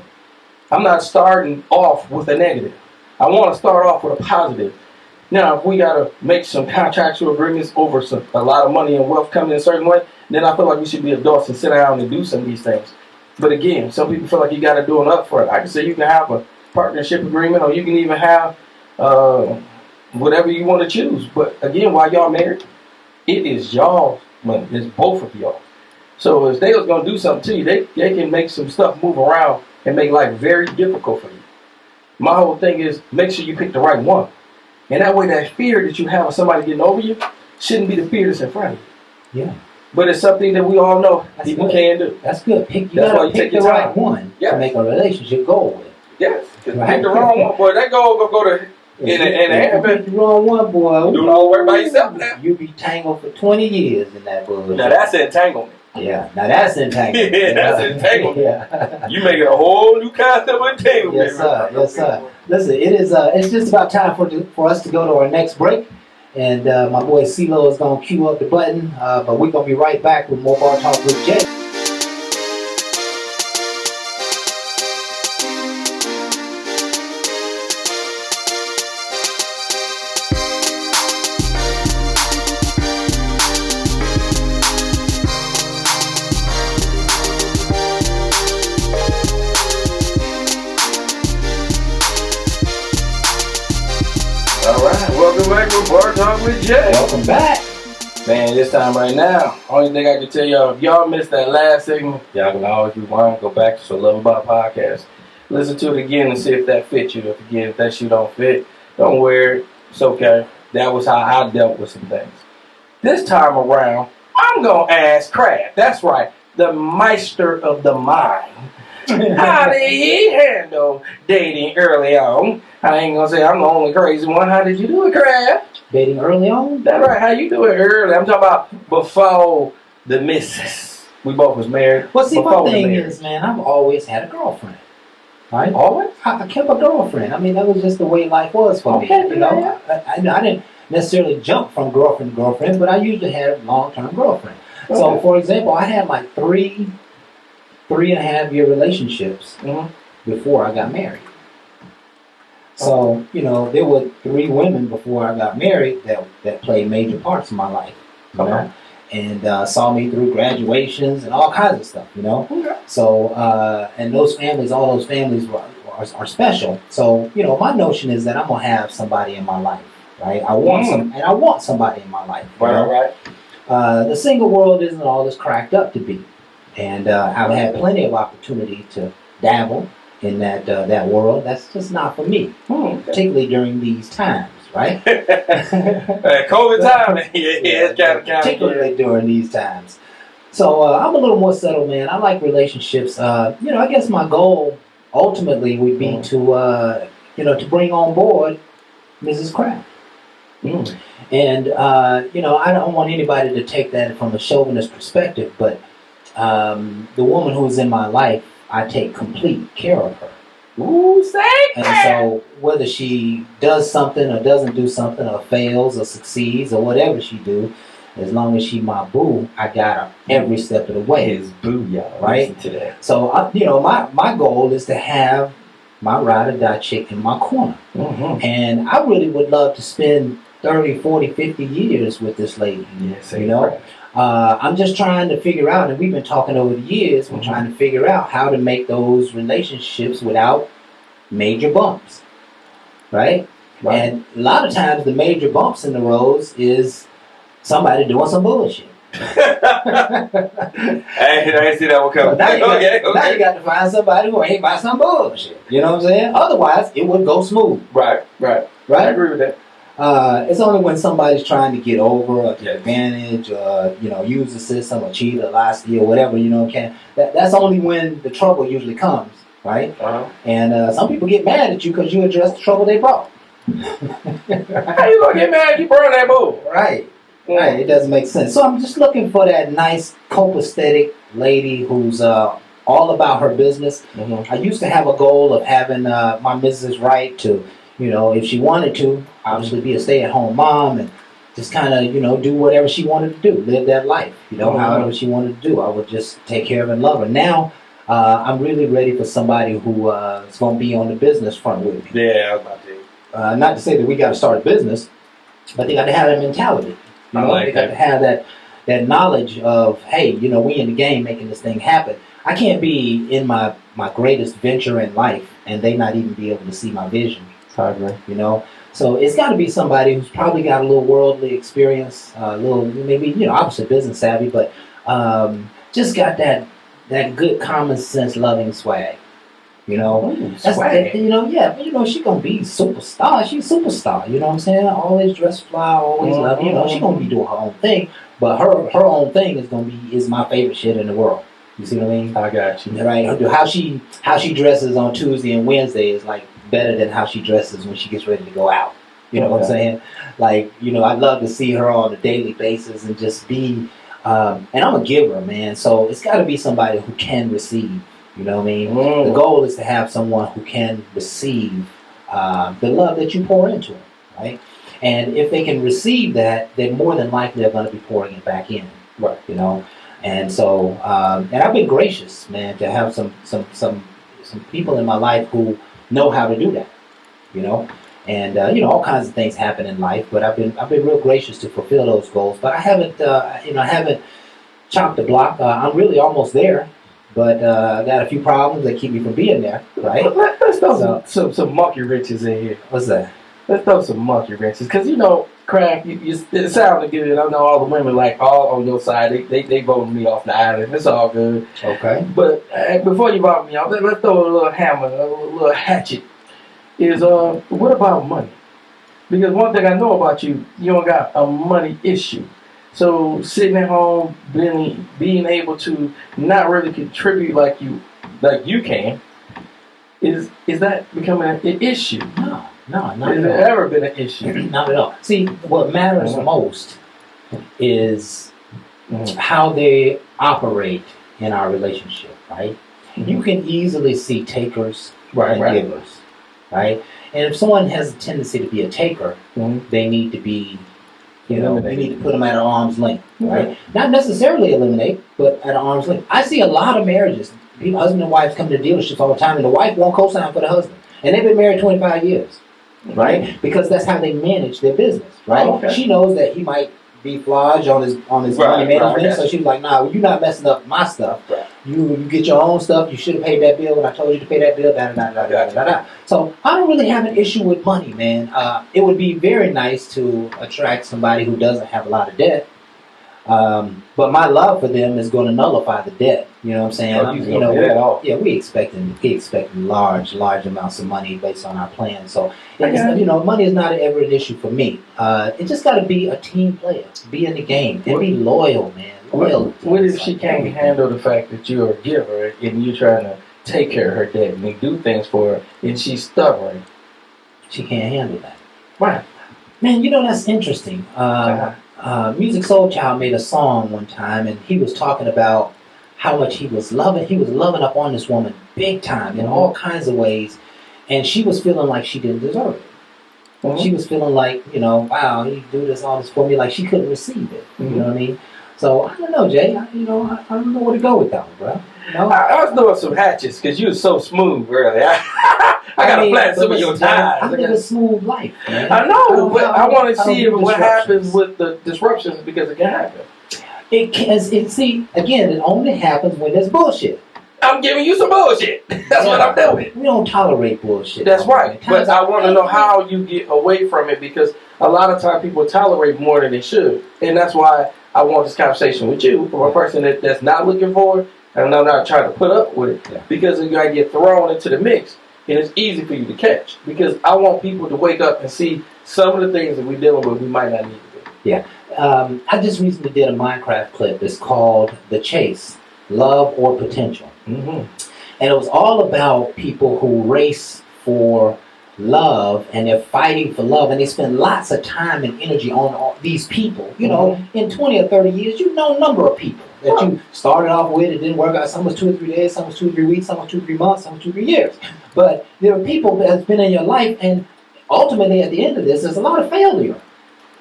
I'm not starting off with a negative. I want to start off with a positive. Now, if we got to make some contractual agreements over a lot of money and wealth coming in a certain way, then I feel like we should be adults and sit down and do some of these things. But again, some people feel like you got to do it up front. I can say you can have a partnership agreement, or you can even have whatever you want to choose. But again, while y'all married, it is y'all's money. It's both of y'all. So if they was going to do something to you, they can make some stuff move around and make life very difficult for you. My whole thing is make sure you pick the right one. And that way that fear that you have of somebody getting over you shouldn't be the fear that's in front of you. Yeah. But it's something that we all know That's people good. can do. That's good. You That's why gotta you pick take the your right time. one Yeah. to make a relationship go with. Yes. Because Right. pick the wrong one, boy. That goal will go to in If the you pick the wrong one, boy, do it all work by yourself now. you be tangled for 20 years in that bullshit. Now that's entanglement. Yeah, now that's entanglement. Yeah, that's entanglement. Yeah. You making a whole new concept of entanglement. Yes, sir. Yes, sir. Listen, it is. It's just about time for us to go to our next break, and my boy CeeLo is gonna cue up the button. But we're gonna be right back with more Bar Talk with Jay. All right, welcome back to Bar Talk with Jay. Welcome back. Man, this time right now, only thing I can tell y'all, if y'all missed that last segment, y'all can always rewind, go back to So Love About Podcast. Listen to it again and see if that fits you. If that shoe don't fit, don't wear it. It's okay. That was how I dealt with some things. This time around, I'm going to ask Kraft. That's right, the meister of the mind. How did he handle dating early on? I ain't going to say I'm the only crazy one. How did you do it, Kraft? Dating early on. That's right. How you do it early? I'm talking about before the missus. We both was married. Well, see, my before the thing marriage. is, man, I've always had a girlfriend. Right? Always? I kept a girlfriend. I mean, that was just the way life was for Okay, me. You know, yeah. I didn't necessarily jump from girlfriend to girlfriend, but I usually had a long-term girlfriend. So, Okay. for example, I had like 3.5 year relationships Mhm. before I got married. So, you know, there were 3 women before I got married that played major parts in my life, you Okay. know, and saw me through graduations and all kinds of stuff, you know. Okay. So, and all those families are special. So, you know, my notion is that I'm gonna have somebody in my life, right? I want somebody in my life. you know? Right. The single world isn't all it's cracked up to be, and I've had plenty of opportunity to dabble in that world. That's just not for me, particularly during these times, right? COVID time. Yeah, it's kind of. Particularly during these times. So I'm a little more settled, man. I like relationships. You know, I guess my goal ultimately would be to to bring on board Mrs. Kraft. Mm. And you know, I don't want anybody to take that from a chauvinist perspective, but the woman who's in my life, I take complete care of her. Ooh, say And so whether she does something or doesn't do something or fails or succeeds or whatever she do, as long as she my boo, I got her every step of the way. His boo, y'all. Right? Listen to that. So, you know, my goal is to have my ride or die chick in my corner. Mm-hmm. And I really would love to spend 30, 40, 50 years with this lady. Yes, You know? I'm just trying to figure out, and we've been talking over the years, we're trying to figure out how to make those relationships without major bumps. Right? Right. And a lot of times the major bumps in the roads is somebody doing some bullshit. I didn't see that one coming. Now you, Okay. now you got to find somebody who ain't by some bullshit. You know what I'm saying? Otherwise, it would go smooth. Right. I Right? agree with that. It's only when somebody's trying to get over or take Yes. advantage or, you know, use the system or cheat or lie, steal, whatever, you know, that's only when the trouble usually comes, right? Uh-huh. And some people get mad at you because you address the trouble they brought. How you gonna get mad? You burn that bull. Right. Right, it doesn't make sense. So I'm just looking for that nice, copacetic lady who's all about her business. Mm-hmm. I used to have a goal of having my Mrs. Right to, You know, if she wanted to, obviously be a stay-at-home mom and just kind of, you know, do whatever she wanted to do, live that life, you know, however she wanted to do. I would just take care of and love her. Now, I'm really ready for somebody who is going to be on the business front with me. Yeah, I was about to. Not to say that we got to start a business, but they got to have that mentality. You know, like they got to have that knowledge of, hey, you know, we in the game making this thing happen. I can't be in my greatest venture in life and they not even be able to see my vision. I agree. You know, so it's got to be somebody who's probably got a little worldly experience, a little maybe, you know, obviously business savvy, but just got that good common sense loving swag. You know, Swag. you know, yeah, but you know, she gonna be superstar. She's a superstar. You know what I'm saying? Always dress fly, always love. You know, she gonna be doing her own thing, but her own thing is my favorite shit in the world. You see what I mean? I got you. Right? How she dresses on Tuesday and Wednesday is like better than how she dresses when she gets ready to go out. You know what I'm saying? Like, you know, I love to see her on a daily basis and just be. And I'm a giver, man. So it's got to be somebody who can receive. You know what I mean? The goal is to have someone who can receive the love that you pour into them, right? And if they can receive that, then more than likely they're going to be pouring it back in, Right. you know? And so, and I've been gracious, man, to have some people in my life who know how to do that, you know? And you know, all kinds of things happen in life, but I've been real gracious to fulfill those goals. But I haven't, I haven't chopped the block. I'm really almost there. But I got a few problems that keep me from being there, right? Let's throw some monkey wrenches in here. What's that? Let's throw some monkey wrenches. Because, you know, Craft, it sounded good. I know all the women, like, all on your side. They voted me off the island. It's all good. Okay. But before you vote me off, let's throw a little hammer, a little hatchet. Is, what about money? Because one thing I know about you, you don't got a money issue. So sitting at home, being able to not really contribute like you can, is that becoming an issue? No, not Has at it all. ever been an issue? Not at all. See, what matters most is how they operate in our relationship, right? You can easily see takers and givers, right? And if someone has a tendency to be a taker, they need to be, you know, we need to put them at arm's length, right? Not necessarily eliminate, but at arm's length. I see a lot of marriages. People, husband and wives come to dealerships all the time, and the wife won't co-sign for the husband. And they've been married 25 years, right? Because that's how they manage their business, right? Oh, okay. She knows that he might be flawed on his money management, so she's like, nah, well, you're not messing up my stuff. Right. You get your own stuff. You should have paid that bill when I told you to pay that bill. Da. So I don't really have an issue with money, man. It would be very nice to attract somebody who doesn't have a lot of debt. But my love for them is going to nullify the debt. You know what I'm saying? Yeah, we expecting large amounts of money based on our plan. So you know, money is not ever an issue for me. It just got to be a team player, be in the game, and be loyal, man. What if she can't handle the fact that you're a giver and you're trying to take care of her debt and do things for her, and she's stubborn? She can't handle that. Right. Man, you know, that's interesting. Music Soul Child made a song one time, and he was talking about how much he was loving up on this woman big time in all kinds of ways, and she was feeling like she didn't deserve it. She was feeling like, you know, wow, he do all this for me, like she couldn't receive it. You know what I mean? So I don't know, Jay. I don't know where to go with that one, bro. No? I was doing some hatchets because you were so smooth earlier. I gotta flatten some of your tires. I live a smooth life, man. I know, but I want to see what happens disruptions. with the disruptions, because it can happen. See, again, it only happens when there's bullshit. I'm giving you some bullshit. That's what I'm doing. We don't tolerate bullshit. That's right. Times But I want to know how you get away from it, because a lot of times people tolerate more than they should. And that's why I want this conversation with you, from a person that's not looking for it, and I'm not trying to put up with it, because you got to get thrown into the mix, and it's easy for you to catch. Because I want people to wake up and see some of the things that we're dealing with we might not need to do. Yeah. I just recently did a Minecraft clip. It's called The Chase, Love or Potential. And it was all about people who race for love, and they're fighting for love, and they spend lots of time and energy on all these people. You know, in 20 or 30 years, you know a number of people that you started off with. It didn't work out. Some was 2 or 3 days, some was 2 or 3 weeks, some was 2 or 3 months, some was 2 or 3 years. But there are people that have been in your life, and ultimately, at the end of this, there's a lot of failure.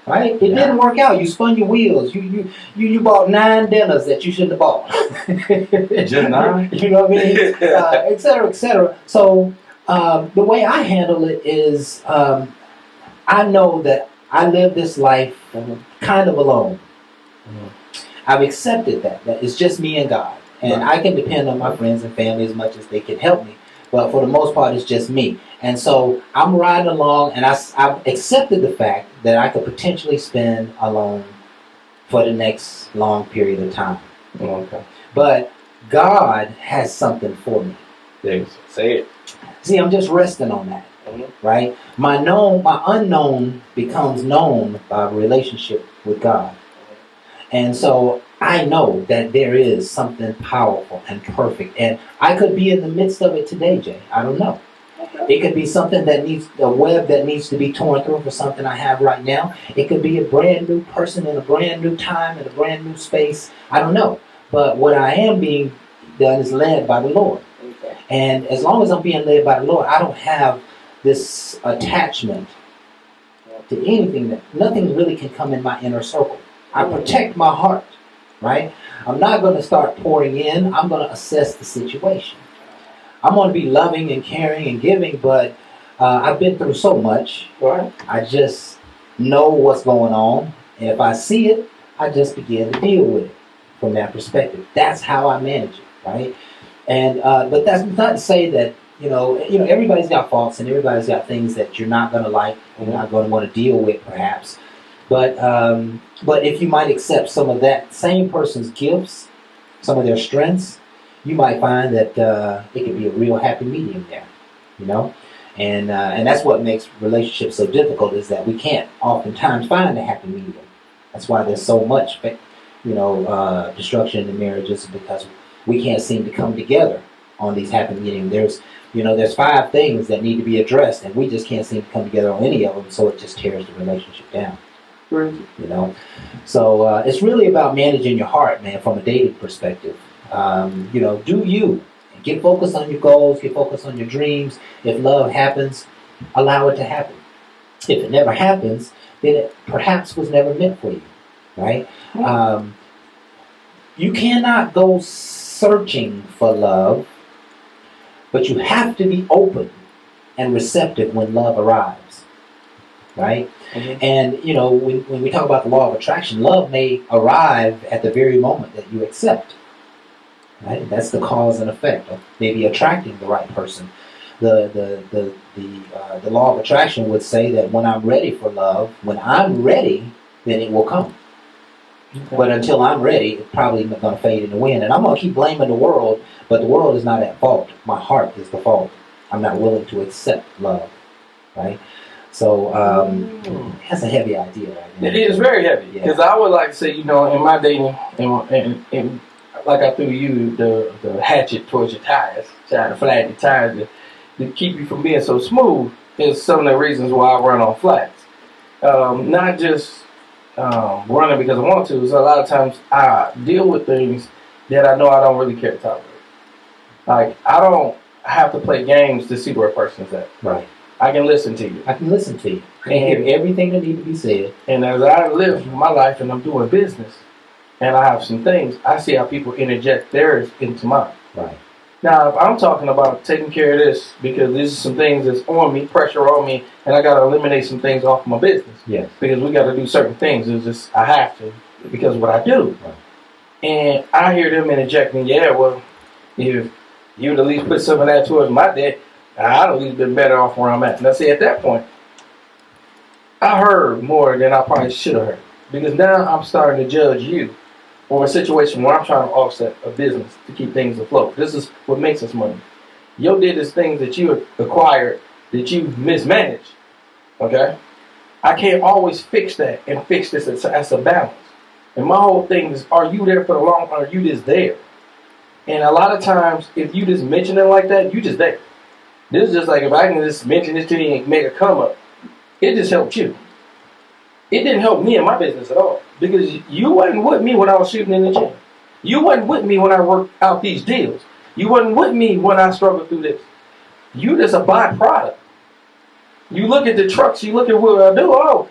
Right? It didn't work out. You spun your wheels. You bought 9 dinners that you shouldn't have bought. Just 9? You know what I mean? Et cetera, et cetera. So the way I handle it is I know that I live this life kind of alone. I've accepted that it's just me and God. And I can depend on my friends and family as much as they can help me. But for the most part, it's just me. And so I'm riding along, and I've accepted the fact that I could potentially spend alone for the next long period of time. Okay. But God has something for me. Say it. See, I'm just resting on that, right? My unknown becomes known by relationship with God. And so I know that there is something powerful and perfect. And I could be in the midst of it today, Jay. I don't know. It could be something that needs a web that needs to be torn through for something I have right now. It could be a brand new person in a brand new time in a brand new space. I don't know. But what I am being done is led by the Lord. Okay. And as long as I'm being led by the Lord, I don't have this attachment to anything nothing really can come in my inner circle. I protect my heart, right? I'm not going to start pouring in. I'm going to assess the situation. I'm going to be loving and caring and giving, but I've been through so much. Right. I just know what's going on. And if I see it, I just begin to deal with it from that perspective. That's how I manage it, right? And but that's not to say that, you know, everybody's got faults and everybody's got things that you're not going to like, you're not going to want to deal with, perhaps. But if you might accept some of that same person's gifts, some of their strengths, you might find that it could be a real happy medium there, you know? And that's what makes relationships so difficult, is that we can't oftentimes find a happy medium. That's why there's so much, destruction in marriages, because we can't seem to come together on these happy mediums. There's 5 things that need to be addressed, and we just can't seem to come together on any of them, so it just tears the relationship down. You know, so it's really about managing your heart, man, from a dating perspective. Do you get focused on your goals, get focused on your dreams. If love happens, allow it to happen. If it never happens, then it perhaps was never meant for you, right? You cannot go searching for love, but you have to be open and receptive when love arrives, right? And, when we talk about the law of attraction, love may arrive at the very moment that you accept. Right? That's the cause and effect of maybe attracting the right person. The law of attraction would say that when I'm ready for love, when I'm ready, then it will come. Okay. But until I'm ready, it's probably going to fade in the wind. And I'm going to keep blaming the world, but the world is not at fault. My heart is the fault. I'm not willing to accept love, right? So that's a heavy idea right now. It is very heavy, because I would like to say, in my dating, and like I threw you the hatchet towards your tires, trying to flatten your tires to keep you from being so smooth, is some of the reasons why I run on flats. Not just running because I want to. So a lot of times I deal with things that I know I don't really care to tolerate. Like, I don't have to play games to see where a person's at. Right. I can listen to you. I can listen to you. I can hear everything that needs to be said. And as I live my life and I'm doing business, and I have some things, I see how people interject theirs into mine. Right. Now, if I'm talking about taking care of this, because these are some things that's on me, pressure on me, and I got to eliminate some things off my business. Yes. Because we got to do certain things. It's just, I have to, because of what I do. Right. And I hear them interjecting, if you'd at least put some of that towards my debt, I'd at least been better off where I'm at. Now, see, at that point, I heard more than I probably should have heard. Because now I'm starting to judge you or a situation where I'm trying to offset a business to keep things afloat. This is what makes us money. Yo did is things that you acquired that you mismanaged. Okay? I can't always fix that and fix this as a balance. And my whole thing is, are you there for the long run, or are you just there? And a lot of times, if you just mention it like that, you just there. This is just like, if I can just mention this to you and make a come up, it just helped you. It didn't help me in my business at all, because you wasn't with me when I was shooting in the gym. You wasn't with me when I worked out these deals. You wasn't with me when I struggled through this. You just a byproduct. You look at the trucks, you look at what I do. Oh,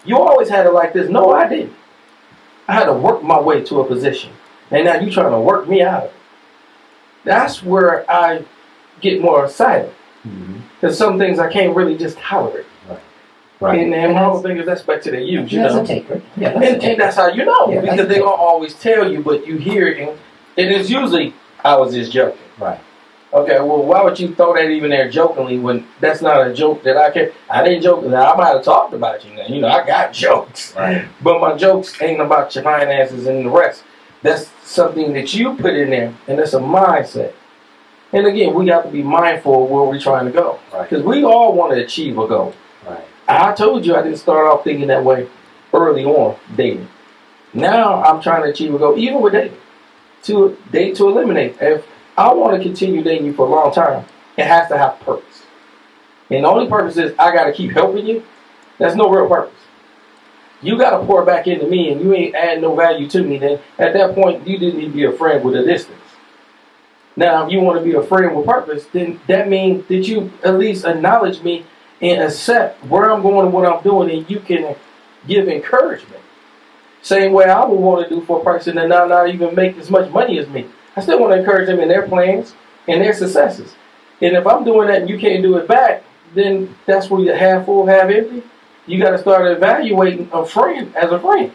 you always had it like this. No, I didn't. I had to work my way to a position. And now you trying to work me out of it. That's where I get more excited. Because some things I can't really just tolerate. Right. And my whole thing is that's back to the use, you That's know. a taker. Yeah, that's a And taker. that's how you know. Yeah, because that's they're a going to always tell you, but you hear it. And it's usually, I was just joking. Right. Okay, well, why would you throw that even there jokingly when that's not a joke that I can? I didn't joke. Now, I might have talked about you now. You know, I got jokes. Right. But my jokes ain't about your finances and the rest. That's something that you put in there, and that's a mindset. And again, we got to be mindful of where we're trying to go. Right. Because we all want to achieve a goal. Right. I told you I didn't start off thinking that way early on dating. Now I'm trying to achieve a goal, even with dating. To date to eliminate. If I want to continue dating you for a long time, it has to have purpose. And the only purpose is I got to keep helping you. That's no real purpose. You got to pour back into me and you ain't add no value to me, then at that point you didn't need to be a friend with a distance. Now, if you want to be a friend with purpose, then that means that you at least acknowledge me and accept where I'm going and what I'm doing, and you can give encouragement. Same way I would want to do for a person that not even make as much money as me. I still want to encourage them in their plans and their successes. And if I'm doing that and you can't do it back, then that's where you're half full, half empty. You got to start evaluating a friend as a friend.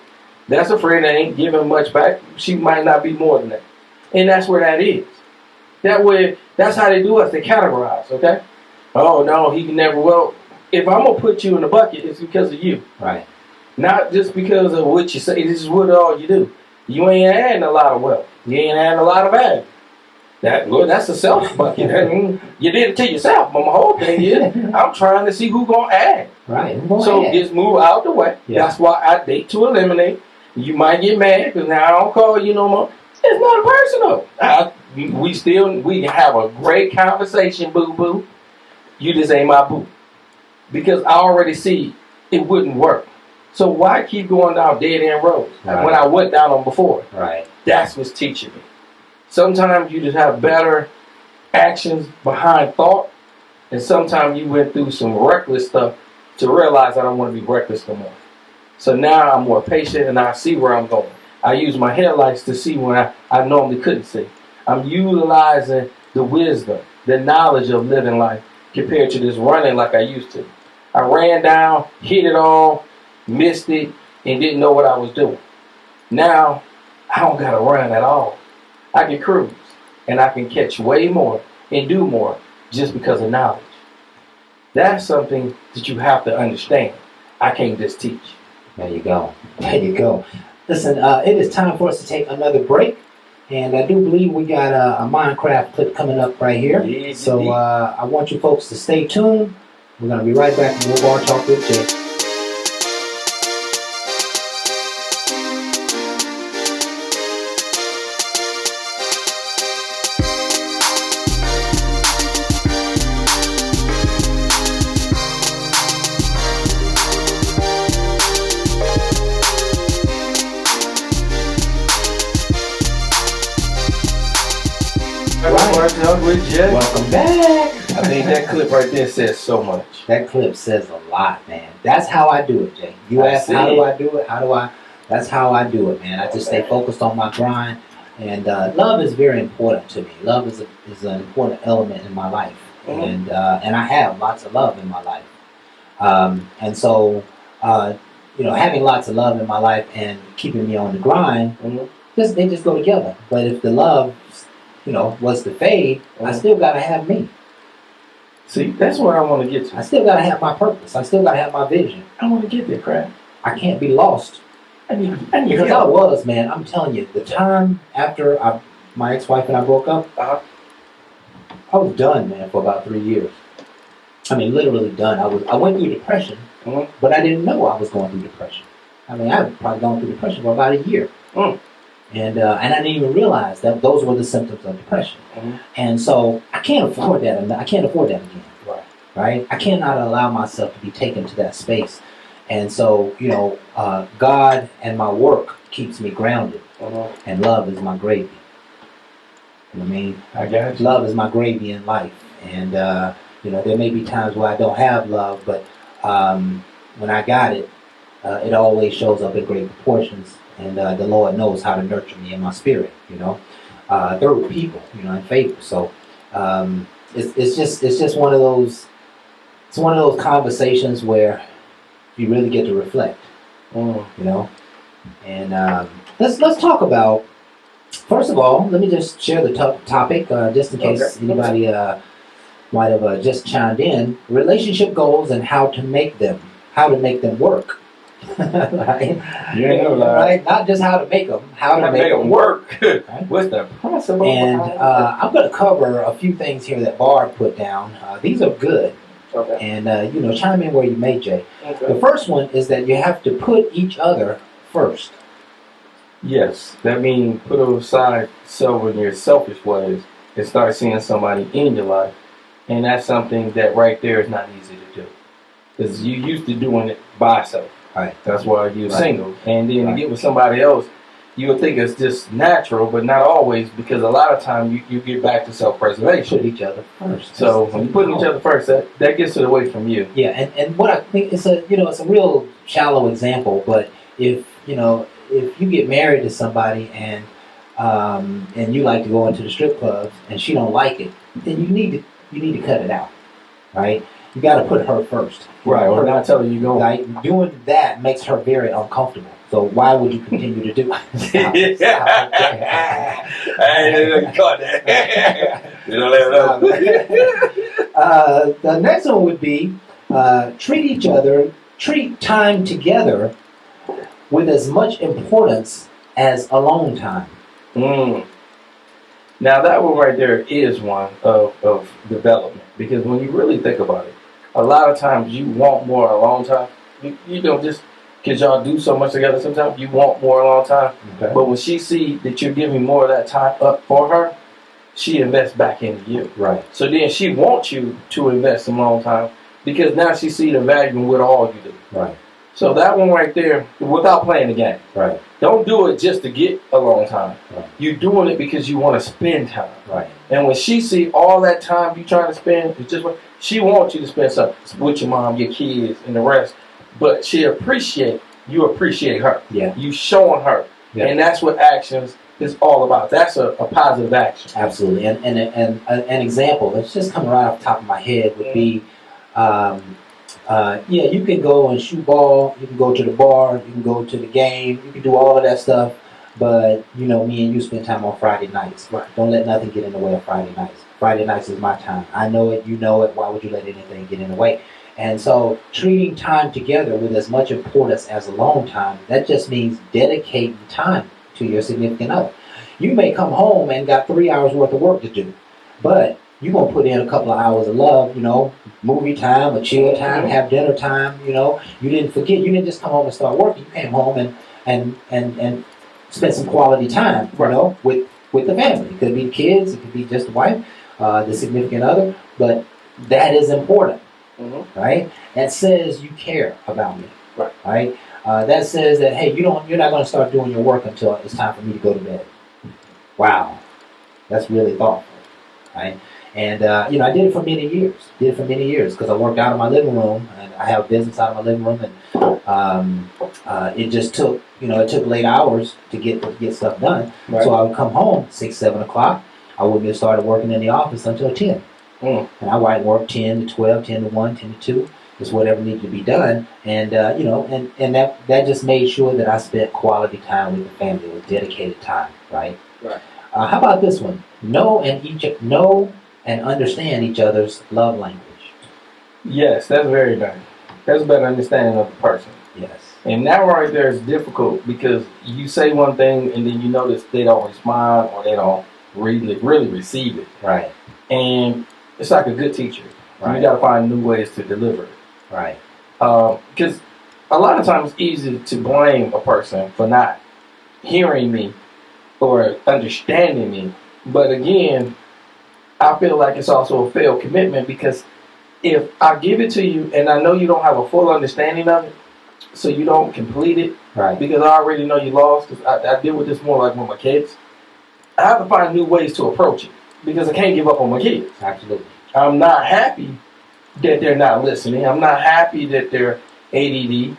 That's a friend that ain't giving much back. She might not be more than that. And that's where that is. That way, that's how they do us. They categorize, okay? Oh, no, he can never. Well, if I'm going to put you in the bucket, it's because of you. Right. Not just because of what you say. This is what all you do. You ain't adding a lot of wealth. You ain't adding a lot of value. That's a self bucket. I mean, you did it to yourself. But my whole thing is, I'm trying to see who's going to add. Right. So just move out the way. Yeah. That's why I date to eliminate. You might get mad because now I don't call you no more. It's not personal. We can have a great conversation, boo-boo. You just ain't my boo. Because I already see it wouldn't work. So why keep going down dead-end roads when I went down them before? Right. That's what's teaching me. Sometimes you just have better actions behind thought, and sometimes you went through some reckless stuff to realize I don't want to be reckless no more. So now I'm more patient and I see where I'm going. I use my headlights to see when I normally couldn't see. I'm utilizing the wisdom, the knowledge of living life compared to just running like I used to. I ran down, hit it all, missed it, and didn't know what I was doing. Now, I don't got to run at all. I can cruise, and I can catch way more and do more just because of knowledge. That's something that you have to understand. I can't just teach. There you go. There you go. Listen, it is time for us to take another break. And I do believe we got a Minecraft clip coming up right here. Yeah, So indeed. I want you folks to stay tuned. We're going to be right back with more Bar Talk with Jay. Welcome back. I think that clip right there says so much. That clip says a lot, man. That's how I do it, Jay. You I ask, see. how do I do it? That's how I do it, man. I just stay focused on my grind. And love is very important to me. Love is an important element in my life. Mhm. And I have lots of love in my life. And so, having lots of love in my life and keeping me on the grind, Mhm. they just go together. But if the love, was to fade, I Mhm. still got to have me. See, that's where I want to get I to. still got to have my purpose. I still got to have my vision. I want to get there, crap. I can't be lost. I need Because I help. was, man, I'm telling you, the time after my ex-wife and I broke up, Uh-huh. I was done, man, for about 3 years. I mean, literally done. I went through depression, Mhm. but I didn't know I was going through depression. I mean, I've probably gone through depression for about a year. Mm. And I didn't even realize that those were the symptoms of depression. Mhm. And so I can't afford that. I can't afford that again. Right. Right? I cannot allow myself to be taken to that space. And so, God and my work keeps me grounded. Mhm. And love is my gravy. You know what I mean? I got you. Love is my gravy in life. And, You know, there may be times where I don't have love, but when I got it, it always shows up in great proportions. And the Lord knows how to nurture me in my spirit, you know, through people, you know, in favor. So it's just one of those. It's one of those conversations where you really get to reflect, you know. And let's talk about. First of all, let me just share the topic, just in case anybody might have just chimed in. Relationship goals and how to make them work. Right? You ain't no lie. Right? Not just how to make them, how to make them work. Right? What's the principle? And I'm going to cover a few things here that Barb put down. These are good. Okay. And, you know, chime in where you may, Jay. Okay. The first one is that you have to put each other first. Yes, that means put aside self in your selfish ways and start seeing somebody in your life. And that's something that right there is not easy to do. Because you used to doing it by yourself. Right. That's why you're Right. single. And then Right. to get with somebody else, you would think it's just natural, but not always, because a lot of time you get back to self-preservation. Put each other first. So when you put each other first, that gets it away from you. Yeah, and what I think it's a real shallow example, but if you get married to somebody and you like to go into the strip clubs and she don't like it, then you need to cut it out, right? You got to put her first, Right, or not telling you go. Like doing that makes her very uncomfortable. So why would you continue to do it? Stop. I caught that. You don't let it know. The next one would be treat time together with as much importance as alone time. Now that one right there is one of development, because when you really think about it, a lot of times you want more alone time. You know, just because y'all do so much together, sometimes you want more alone time. Okay. But when she see that you're giving more of that time up for her, she invests back into you. Right. So then she wants you to invest some alone time, because now she see the value in what all you do. Right. So that one right there, without playing the game. Right. Don't do it just to get a long time. Right. You're doing it because you want to spend time. Right. And when she see all that time you trying to spend, it's just she wants you to spend something with your mom, your kids, and the rest. But you appreciate her. Yeah. You showing her. Yeah. And that's what actions is all about. That's a positive action. Absolutely. And an example that's just coming right off the top of my head would be, you can go and shoot ball, you can go to the bar, you can go to the game, you can do all of that stuff. But, you know, me and you spend time on Friday nights. Right. Don't let nothing get in the way of Friday nights. Friday nights is my time. I know it, you know it. Why would you let anything get in the way? And so treating time together with as much importance as alone time, that just means dedicating time to your significant other. You may come home and got 3 hours worth of work to do, but you're going to put in a couple of hours of love, you know, movie time, a chill time, have dinner time, you know. You didn't forget, you didn't just come home and start working. You came home and spent some quality time, you know, with the family. It could be the kids, it could be just the wife, the significant other, but that is important. Right? That says you care about me. Right? That says that, hey, you're not going to start doing your work until it's time for me to go to bed. Wow. That's really thoughtful. Right? And, I did it for many years. Because I worked out of my living room, and I have business out of my living room, and it just took, it took late hours to get stuff done. Right. So I would come home 6, 7 o'clock. I wouldn't get started working in the office until 10. And I might work 10 to 12, 10 to 1, 10 to 2, just whatever needed to be done. And, and that just made sure that I spent quality time with the family, with dedicated time, right? Right. How about this one? Know and understand each other's love language. Yes, that's very nice. That's a better understanding of the person. Yes. And that right there is difficult, because you say one thing and then you notice they don't respond, or they don't really receive it. Right. And it's like a good teacher. Right. You got to find new ways to deliver it. Right. Because a lot of times it's easy to blame a person for not hearing me or understanding me. But again, I feel like it's also a failed commitment, because if I give it to you and I know you don't have a full understanding of it, so you don't complete it, Right. because I already know you lost. Cause I deal with this more like with my kids. I have to find new ways to approach it, because I can't give up on my kids. Absolutely. I'm not happy that they're not listening. I'm not happy that they're ADD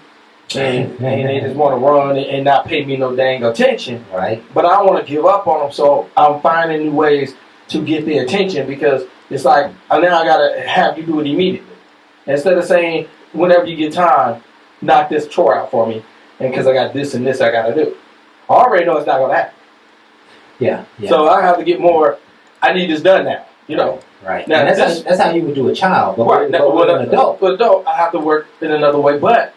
and they just want to run and not pay me no dang attention. Right. But I don't want to give up on them, so I'm finding new ways to get their attention because it's like now I gotta have you do it immediately instead of saying whenever you get time, knock this chore out for me, and because I got this and this I gotta do. I already know it's not gonna happen. Yeah. Yeah. So I have to get more. I need this done now. You know. Right. Now, And that's how you would do a child, but Right. Now, with an adult. With adult, I have to work in another way. But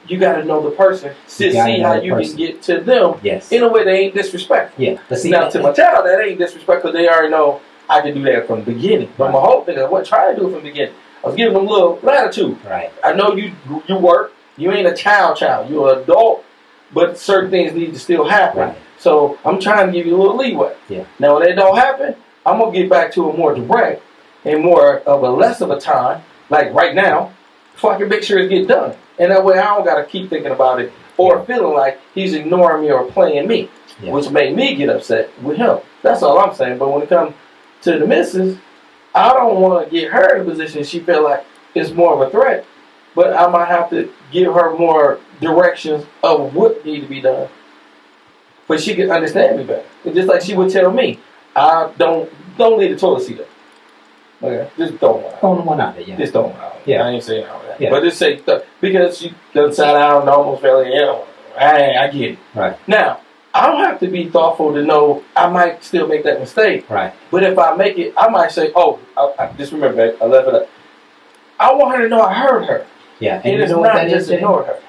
you got to know the person to You gotta see know how the you person. can get to them Yes. in a way that ain't disrespectful. Yeah. But see, Now, to my child, that ain't disrespectful. They already know I can do that from the beginning. But my whole thing is, what try to do it from the beginning. I was giving them a little latitude. Right. I know you work. You ain't a child. You're an adult. But certain things need to still happen. Right. So I'm trying to give you a little leeway. Yeah. Now, when that don't happen, I'm going to get back to a more direct and more of a less of a time, like right now, so I can make sure it get done. And that way I don't got to keep thinking about it or feeling like he's ignoring me or playing me, Yeah. which made me get upset with him. That's all I'm saying. But when it comes to the missus, I don't want to get her in a position she feel like it's more of a threat, but I might have to give her more directions of what need to be done. But she can understand me better. It's just like she would tell me, I don't leave the toilet seat up. Okay, just throw one out. Throw one out there, yeah. Just throw one out. Yeah. I ain't saying all that. Yeah. But just say, because she done sat down and almost fell in. I get it. Right. Now, I don't have to be thoughtful to know I might still make that mistake. Right. But if I make it, I might say, oh, I just remember, babe, I left it up. I want her to know I heard her. Yeah. And It you is know what not that just is, Jay? ignore her.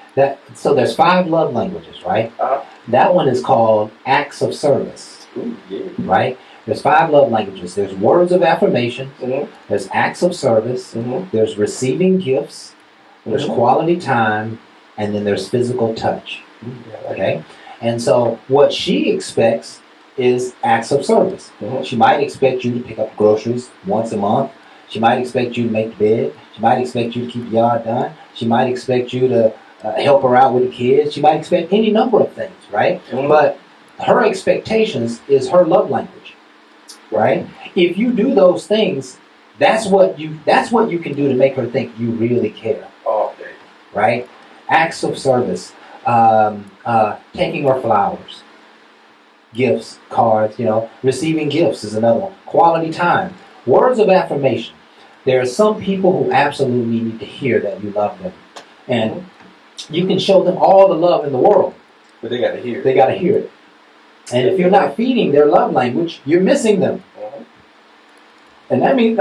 So there's 5 love languages, right? Uh-huh. That one is called acts of service, Ooh, yeah. right? There's 5 love languages. There's words of affirmation. Mm-hmm. There's acts of service. Mm-hmm. There's receiving gifts. There's Mhm. quality time, and then there's physical touch. Yeah, Okay, and so what she expects is acts of service. Mhm. She might expect you to pick up groceries once a month. She might expect you to make the bed. She might expect you to keep the yard done. She might expect you to help her out with the kids. She might expect any number of things, right? Mhm. But her expectations is her love language, right? If you do those things, that's what you can do to make her think you really care, All day. right? Acts of service, taking her flowers, gifts, cards, receiving gifts is another one. Quality time, words of affirmation. There are some people who absolutely need to hear that you love them, and you can show them all the love in the world. But they got to hear it. They got to hear it. And if you're not feeding their love language, you're missing them. Mhm. And that means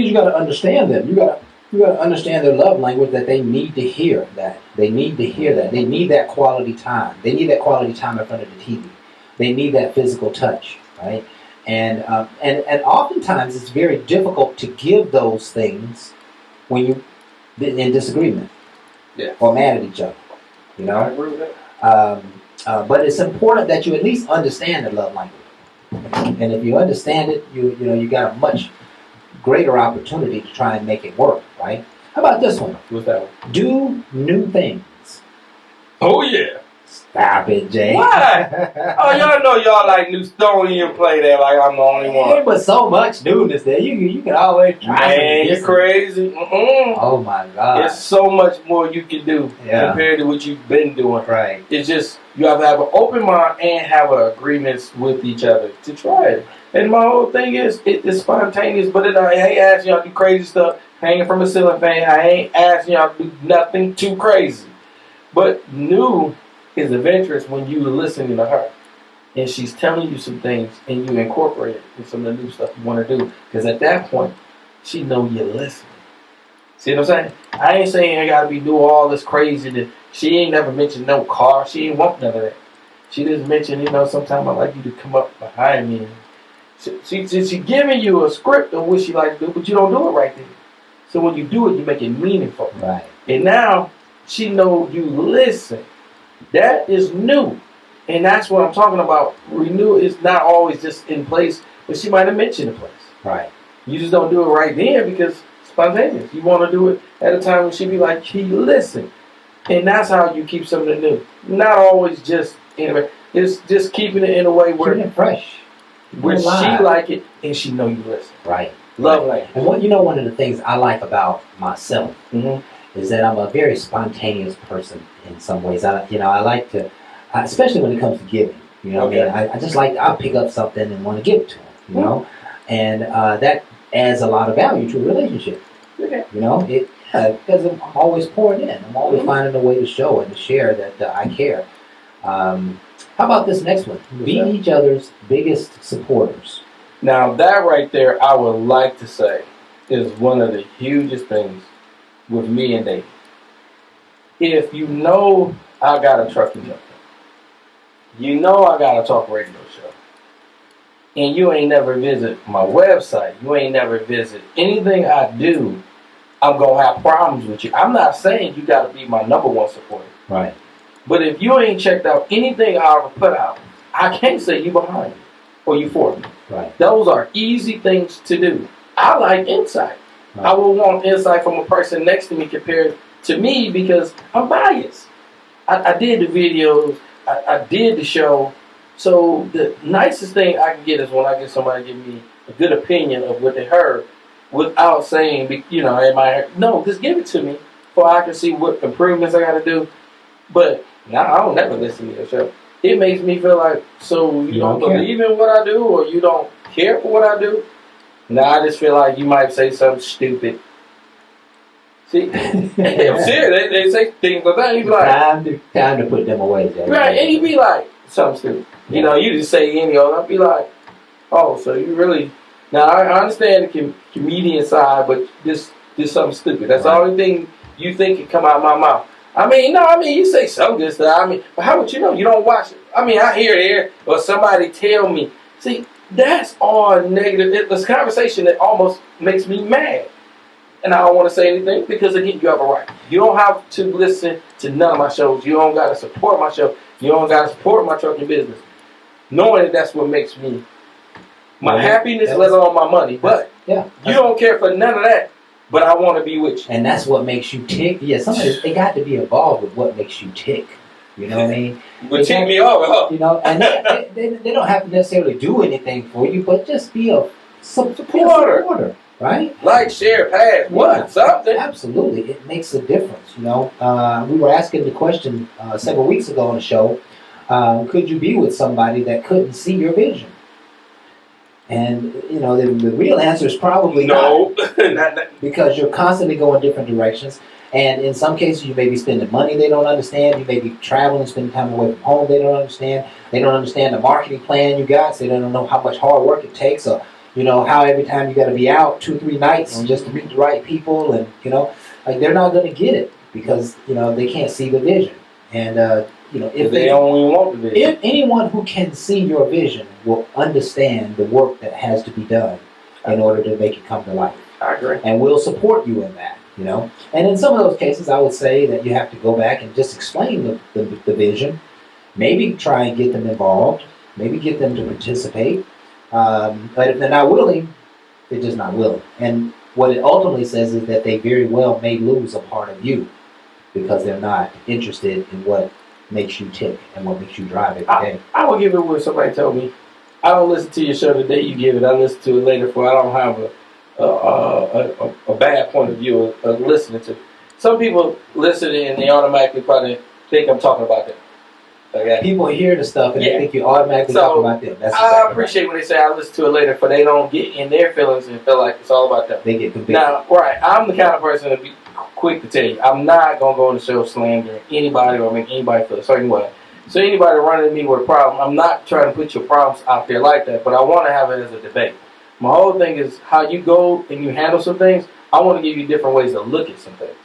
you got to understand them. You got to understand their love language, that they need to hear that. They need to hear that. They need that quality time. They need that quality time in front of the TV. They need that physical touch, right? And oftentimes it's very difficult to give those things when you're in disagreement, Yeah. or mad at each other. I agree with that. But it's important that you at least understand the love language. And if you understand it, you got a much greater opportunity to try and make it work, right? How about this one? What's that one? Do new things. Oh, yeah. Stop it, Jay. Why? Oh, y'all know y'all like new. Don't even play that like I'm the only one. Hey, but so much newness there. You can always try Man, something you're different. crazy. Mm-mm. Oh my God. There's so much more you can do Yeah. compared to what you've been doing. Right. It's just you have to have an open mind and have agreements with each other to try it. And my whole thing is it's spontaneous, but I ain't asking y'all to do crazy stuff hanging from a ceiling fan. I ain't asking y'all to do nothing too crazy. But new is adventurous when you listening to her and she's telling you some things and you incorporate it in some of the new stuff you want to do. Because at that point, she know you're listening. See what I'm saying? I ain't saying I gotta be doing all this crazy. That she ain't never mentioned no car. She ain't want none of that. She just mentioned, sometimes I like you to come up behind me. She giving you a script of what she like to do, but you don't do it right then. So when you do it, you make it meaningful. Right. And now she know you listen. That is new. And that's what I'm talking about. Renew is not always just in place, but she might have mentioned a place. Right. You just don't do it right then because it's spontaneous. You want to do it at a time when she be like, she listen. And that's how you keep something new. Not always just, it's just keeping it in a way where Keeping it fresh. she Alive. like it and she know you listen. Right. Love language. And one of the things I like about myself is that I'm a very spontaneous person in some ways. I like to, especially when it comes to giving. You know, Okay. what I mean, I just like I'll pick up something and want to give it to them. You know, and that adds a lot of value to a relationship. Okay. You know, because I'm always pouring in. I'm always finding a way to show and to share that I care. How about this next one? Be each other's biggest supporters. Now that right there, I would like to say, is one of the hugest things with me and Dave. If you know I got a trucking company, you know I got a talk radio show, and you ain't never visit my website, you ain't never visit anything I do, I'm going to have problems with you. I'm not saying you got to be my number one supporter. Right. But if you ain't checked out anything I ever put out, I can't say you behind me or you for me. Right. Those are easy things to do. I like insight. Right. I will want insight from a person next to me compared to me because I'm biased. I did the videos. I did the show. So the nicest thing I can get is when I get somebody to give me a good opinion of what they heard without saying, no, just give it to me so I can see what improvements I got to do. But now I don't never listen to your show. It makes me feel like, so you don't believe in what I do or you don't care for what I do? Now I just feel like you might say something stupid. See, I'm serious. They say things like that. You be like, time to put them away. Jay. right, and you be like, something stupid. Yeah. You just say any old. I'll be like, oh, so you really? Now I understand the comedian side, but this something stupid. That's the only thing you think can come out of my mouth. You say some good stuff. But how would you know? You don't watch it. I hear it here, or somebody tell me. See, that's all negative. It's conversation that almost makes me mad. And I don't want to say anything because, again, you have a right. You don't have to listen to none of my shows. You don't got to support my show. You don't got to support my trucking business. Knowing that that's what makes me my happiness, let alone my money. But you don't care for none of that. But I want to be with you. And that's what makes you tick. Yeah, they got to be involved with what makes you tick. You know what I mean? But tick me off, huh? You know, and they don't have to necessarily do anything for you, but just be a supporter, right? Like, share, pass, something. Absolutely. It makes a difference, you know. We were asking the question several weeks ago on the show, could you be with somebody that couldn't see your vision? And, you know, the real answer is probably no. not. Because you're constantly going different directions. And in some cases, you may be spending money they don't understand. You may be traveling, spending time away from home they don't understand. They don't understand the marketing plan you got, so they don't know how much hard work it takes, or, you know, how every time you got to be out 2-3 nights just to meet the right people. And, you know, like, they're not going to get it because, you know, they can't see the vision. And, you know, if they only want the vision. If anyone who can see your vision will understand the work that has to be done in order to make it come to life. I agree. And we'll support you in that, you know. And in some of those cases, I would say that you have to go back and just explain the vision. Maybe try and get them involved. Maybe get them to participate. But if they're not willing, they're just not willing. And what it ultimately says is that they very well may lose a part of you because they're not interested in what makes you tick and what makes you drive every day. I will give it what somebody told me. I don't listen to your show the day you give it. I listen to it later, for I don't have a bad point of view of listening to it. Some people listen and they automatically probably think I'm talking about them. Okay? People hear the stuff and they think you automatically talking about them. That's I appreciate when they say I listen to it later, for they don't get in their feelings and feel like it's all about them. They get convicted. Now, right, I'm the kind of person to be quick to tell you, I'm not going to go on the show slandering anybody or make anybody feel a certain way. So anybody running me with a problem, I'm not trying to put your problems out there like that, but I want to have it as a debate. My whole thing is how you go and you handle some things. I want to give you different ways to look at some things.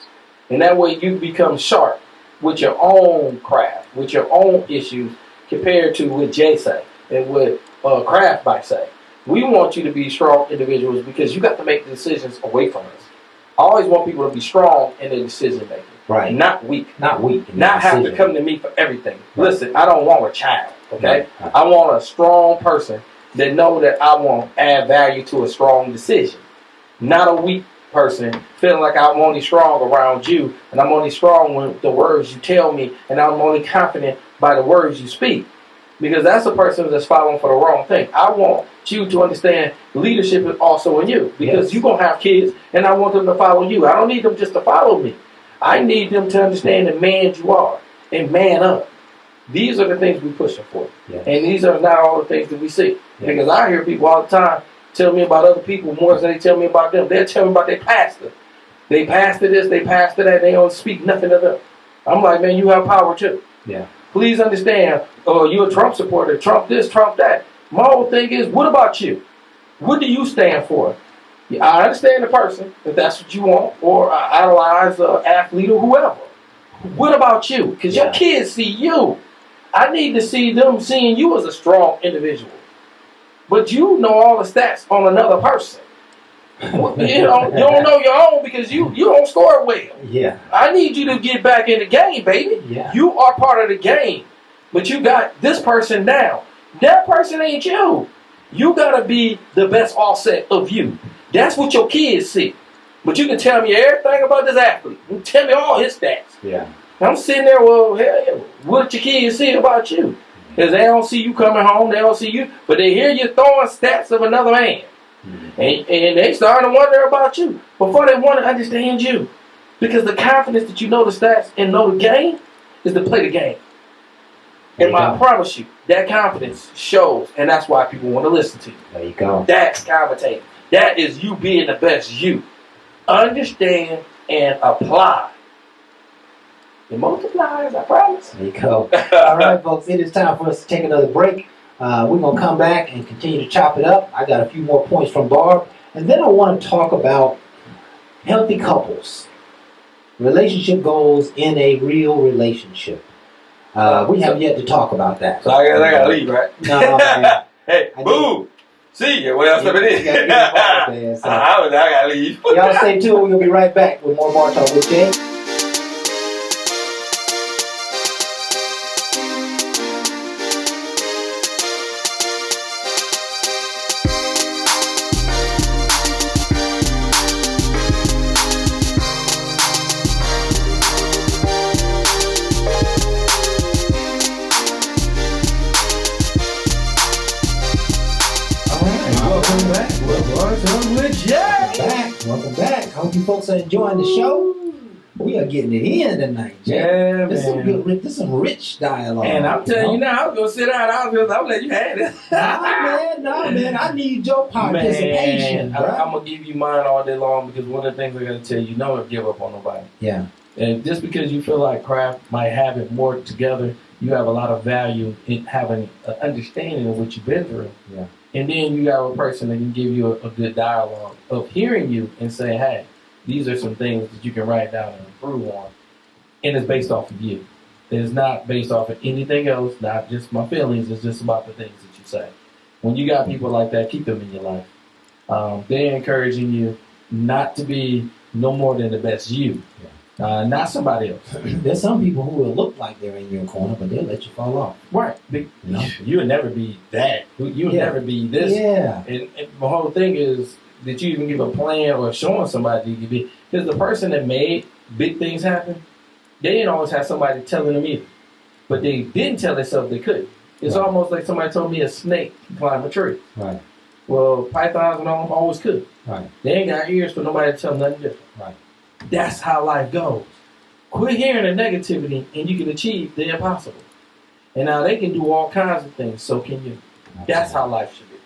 And that way you become sharp with your own craft, with your own issues, compared to what Jay say and what Craft might say. We want you to be strong individuals because you got to make decisions away from us. I always want people to be strong in their decision making. Right. Not weak. Not weak. Not have to come to me for everything. Right. Listen, I don't want a child, okay? Right. I want a strong person that know that I want to add value to a strong decision. Not a weak person feeling like I'm only strong around you and I'm only strong with the words you tell me and I'm only confident by the words you speak. because that's a person that's following for the wrong thing. I want you to understand leadership is also in you, because you're going to have kids, and I want them to follow you. I don't need them just to follow me. I need them to understand the man you are and man up. These are the things we're pushing for. Yeah. And these are not all the things that we see. Yeah. Because I hear people all the time tell me about other people more than they tell me about them. They'll tell me about their pastor. They pastor this, they pastor that, they don't speak nothing of them. I'm like, man, you have power too. Yeah. Please understand, you're a Trump supporter, Trump this, Trump that. My whole thing is, what about you? What do you stand for? Yeah, I understand the person, if that's what you want, or idolize an athlete or whoever. What about you? Because your kids see you. I need to see them seeing you as a strong individual. But you know all the stats on another person. You don't know your own because you don't score well. Yeah. I need you to get back in the game, baby. Yeah. You are part of the game. But you got this person now. That person ain't you. You got to be the best offset of you. That's what your kids see. But you can tell me everything about this athlete. You tell me all his stats. Yeah. I'm sitting there, well, hell yeah, what your kids see about you? Because they don't see you coming home, they don't see you, but they hear you throwing stats of another man. Mm-hmm. And they starting to wonder about you before they want to understand you. Because the confidence that you know the stats and know the game is to play the game. And I promise you, that confidence shows, and that's why people want to listen to you. There you go. That's commentating. That is you being the best you. Understand and apply. It multiplies, I promise. There you go. All right, folks, it is time for us to take another break. We're going to come back and continue to chop it up. I got a few more points from Barb. And then I want to talk about healthy couples. Relationship goals in a real relationship. We have yet to talk about that. So I got to leave, right? No, man. Hey, boo! See you. What else have it is? I got to leave. Y'all stay tuned. We'll be right back with more Bar Talk with Jay. Welcome back. Hope you folks are enjoying the show. We are getting it in tonight, Jay. Yeah, this man. This is some rich dialogue. And I'm telling you now, I was going to sit down. I'm going to let you have it. No, man. I need your participation. I'm going to give you mine all day long because one of the things I got to tell you, don't give up on nobody. Yeah. And just because you feel like craft might have it more together, you have a lot of value in having an understanding of what you've been through. Yeah. And then you have a person that can give you a good dialogue of hearing you and saying, hey, these are some things that you can write down and improve on. And it's based off of you. It's not based off of anything else, not just my feelings. It's just about the things that you say. When you got people like that, keep them in your life. They're encouraging you not to be no more than the best you. Yeah. Not somebody else. There's some people who will look like they're in your corner, but they'll let you fall off. Right. You'll never be that. You'll never be this. Yeah. And the whole thing is that you even give a plan or showing somebody you can be. Because the person that made big things happen, they didn't always have somebody telling them either. But they didn't tell themselves they couldn't. It's almost like somebody told me a snake can climb a tree. Right. Well, pythons and all always could. Right. They ain't got ears for nobody to tell them nothing different. Right. That's how life goes. Quit hearing the negativity and you can achieve the impossible. And now they can do all kinds of things, so can you. That's how life should be.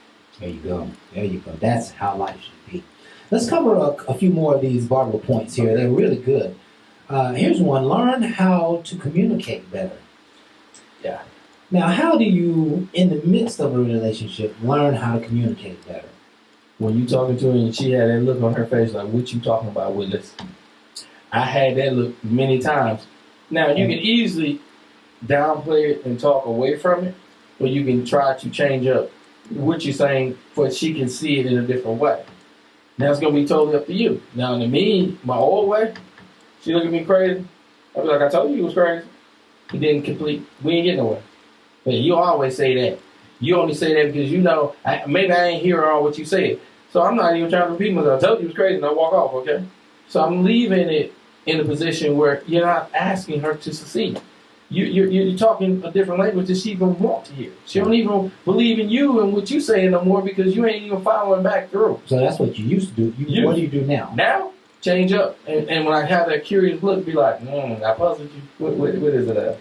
There you go. There you go. That's how life should be. Let's cover a few more of these Barbara points here. They're really good. Here's one. Learn how to communicate better. Yeah. Now, how do you, in the midst of a relationship, learn how to communicate better? When you talking to her and she had that look on her face like, what you talking about, Willis? I had that look many times. Now, you can easily downplay it and talk away from it, or you can try to change up what you're saying so she can see it in a different way. Now, it's going to be totally up to you. Now, to me, my old way, she look at me crazy. I be like, I told you was crazy. He didn't complete. We ain't getting nowhere. But you always say that. You only say that because you know, maybe I ain't hearing all what you said. So I'm not even trying to repeat myself. I told you it was crazy and I walk off, okay? So I'm leaving it in a position where you're not asking her to succeed. you're talking a different language that she even want to hear. She don't even believe in you and what you saying no more because you ain't even following back through. So that's what you used to do. What do you do now? Now, change up. And when I have that curious look, be like, I puzzled you. What is it?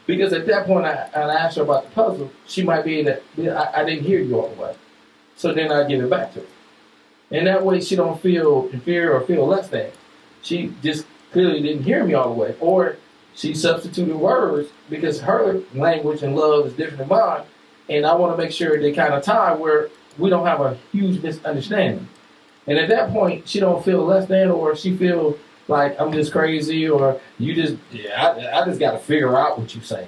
Because at that point, I asked her about the puzzle. She might be that I didn't hear you all the way. So then I give it back to her. And that way she don't feel inferior or feel less than. She just clearly didn't hear me all the way. Or she substituted words because her language and love is different than mine. And I want to make sure they kind of tie where we don't have a huge misunderstanding. And at that point, she don't feel less than, or she feel like I'm just crazy, or you just, I just got to figure out what you say.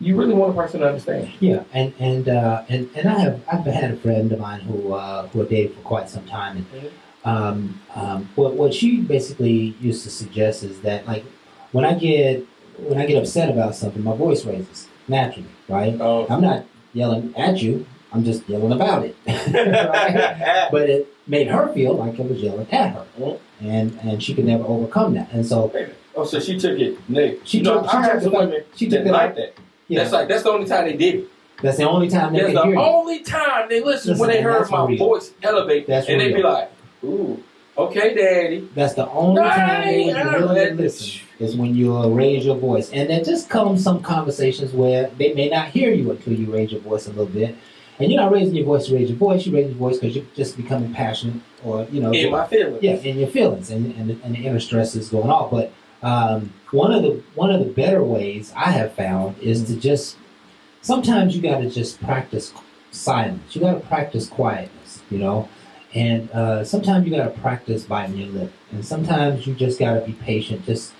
You really want a person to understand. Yeah, and I've had a friend of mine who I dated for quite some time, and what she basically used to suggest is that, like, when I get upset about something, my voice raises naturally, right? Oh. I'm not yelling at you, I'm just yelling about it, right? But it made her feel like I was yelling at her, and she could never overcome that, and so. Oh, so she took it negative. She took it like that. Yeah. That's the only time they did it. That's the only time they That's could hear the you. only time they listen when they heard my voice elevate, that's and real. they be like, "Ooh, okay, Daddy." That's the only time they would really listen is when you raise your voice, and there just comes some conversations where they may not hear you until you raise your voice a little bit, and you're not raising your voice to raise your voice. You raise your voice because you're just becoming passionate, or in my feelings. Yeah, in your feelings, and the inner stress is going off. But one of the better ways I have found is to just sometimes you got to just practice silence. You got to practice quietness, and sometimes you got to practice biting your lip, and sometimes you just got to be patient, just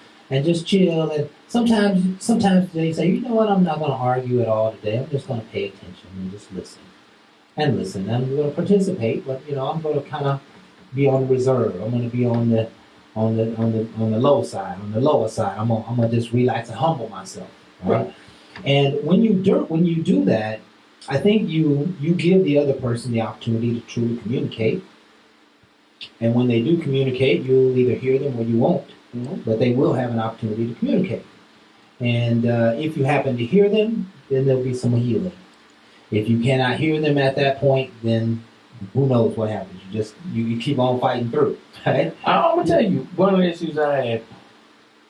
chill. And sometimes they say, you know what, I'm not going to argue at all today. I'm just going to pay attention and just listen. I'm going to participate, but I'm going to kind of be on reserve. I'm going to be on the low side, on the lower side. I'm gonna just relax and humble myself, right? And when you do that, I think you give the other person the opportunity to truly communicate. And when they do communicate, you'll either hear them or you won't, but they will have an opportunity to communicate. And if you happen to hear them, then there'll be some healing. If you cannot hear them at that point, then who knows what happens? You keep on fighting through. Right? I'm gonna tell you one of the issues I had.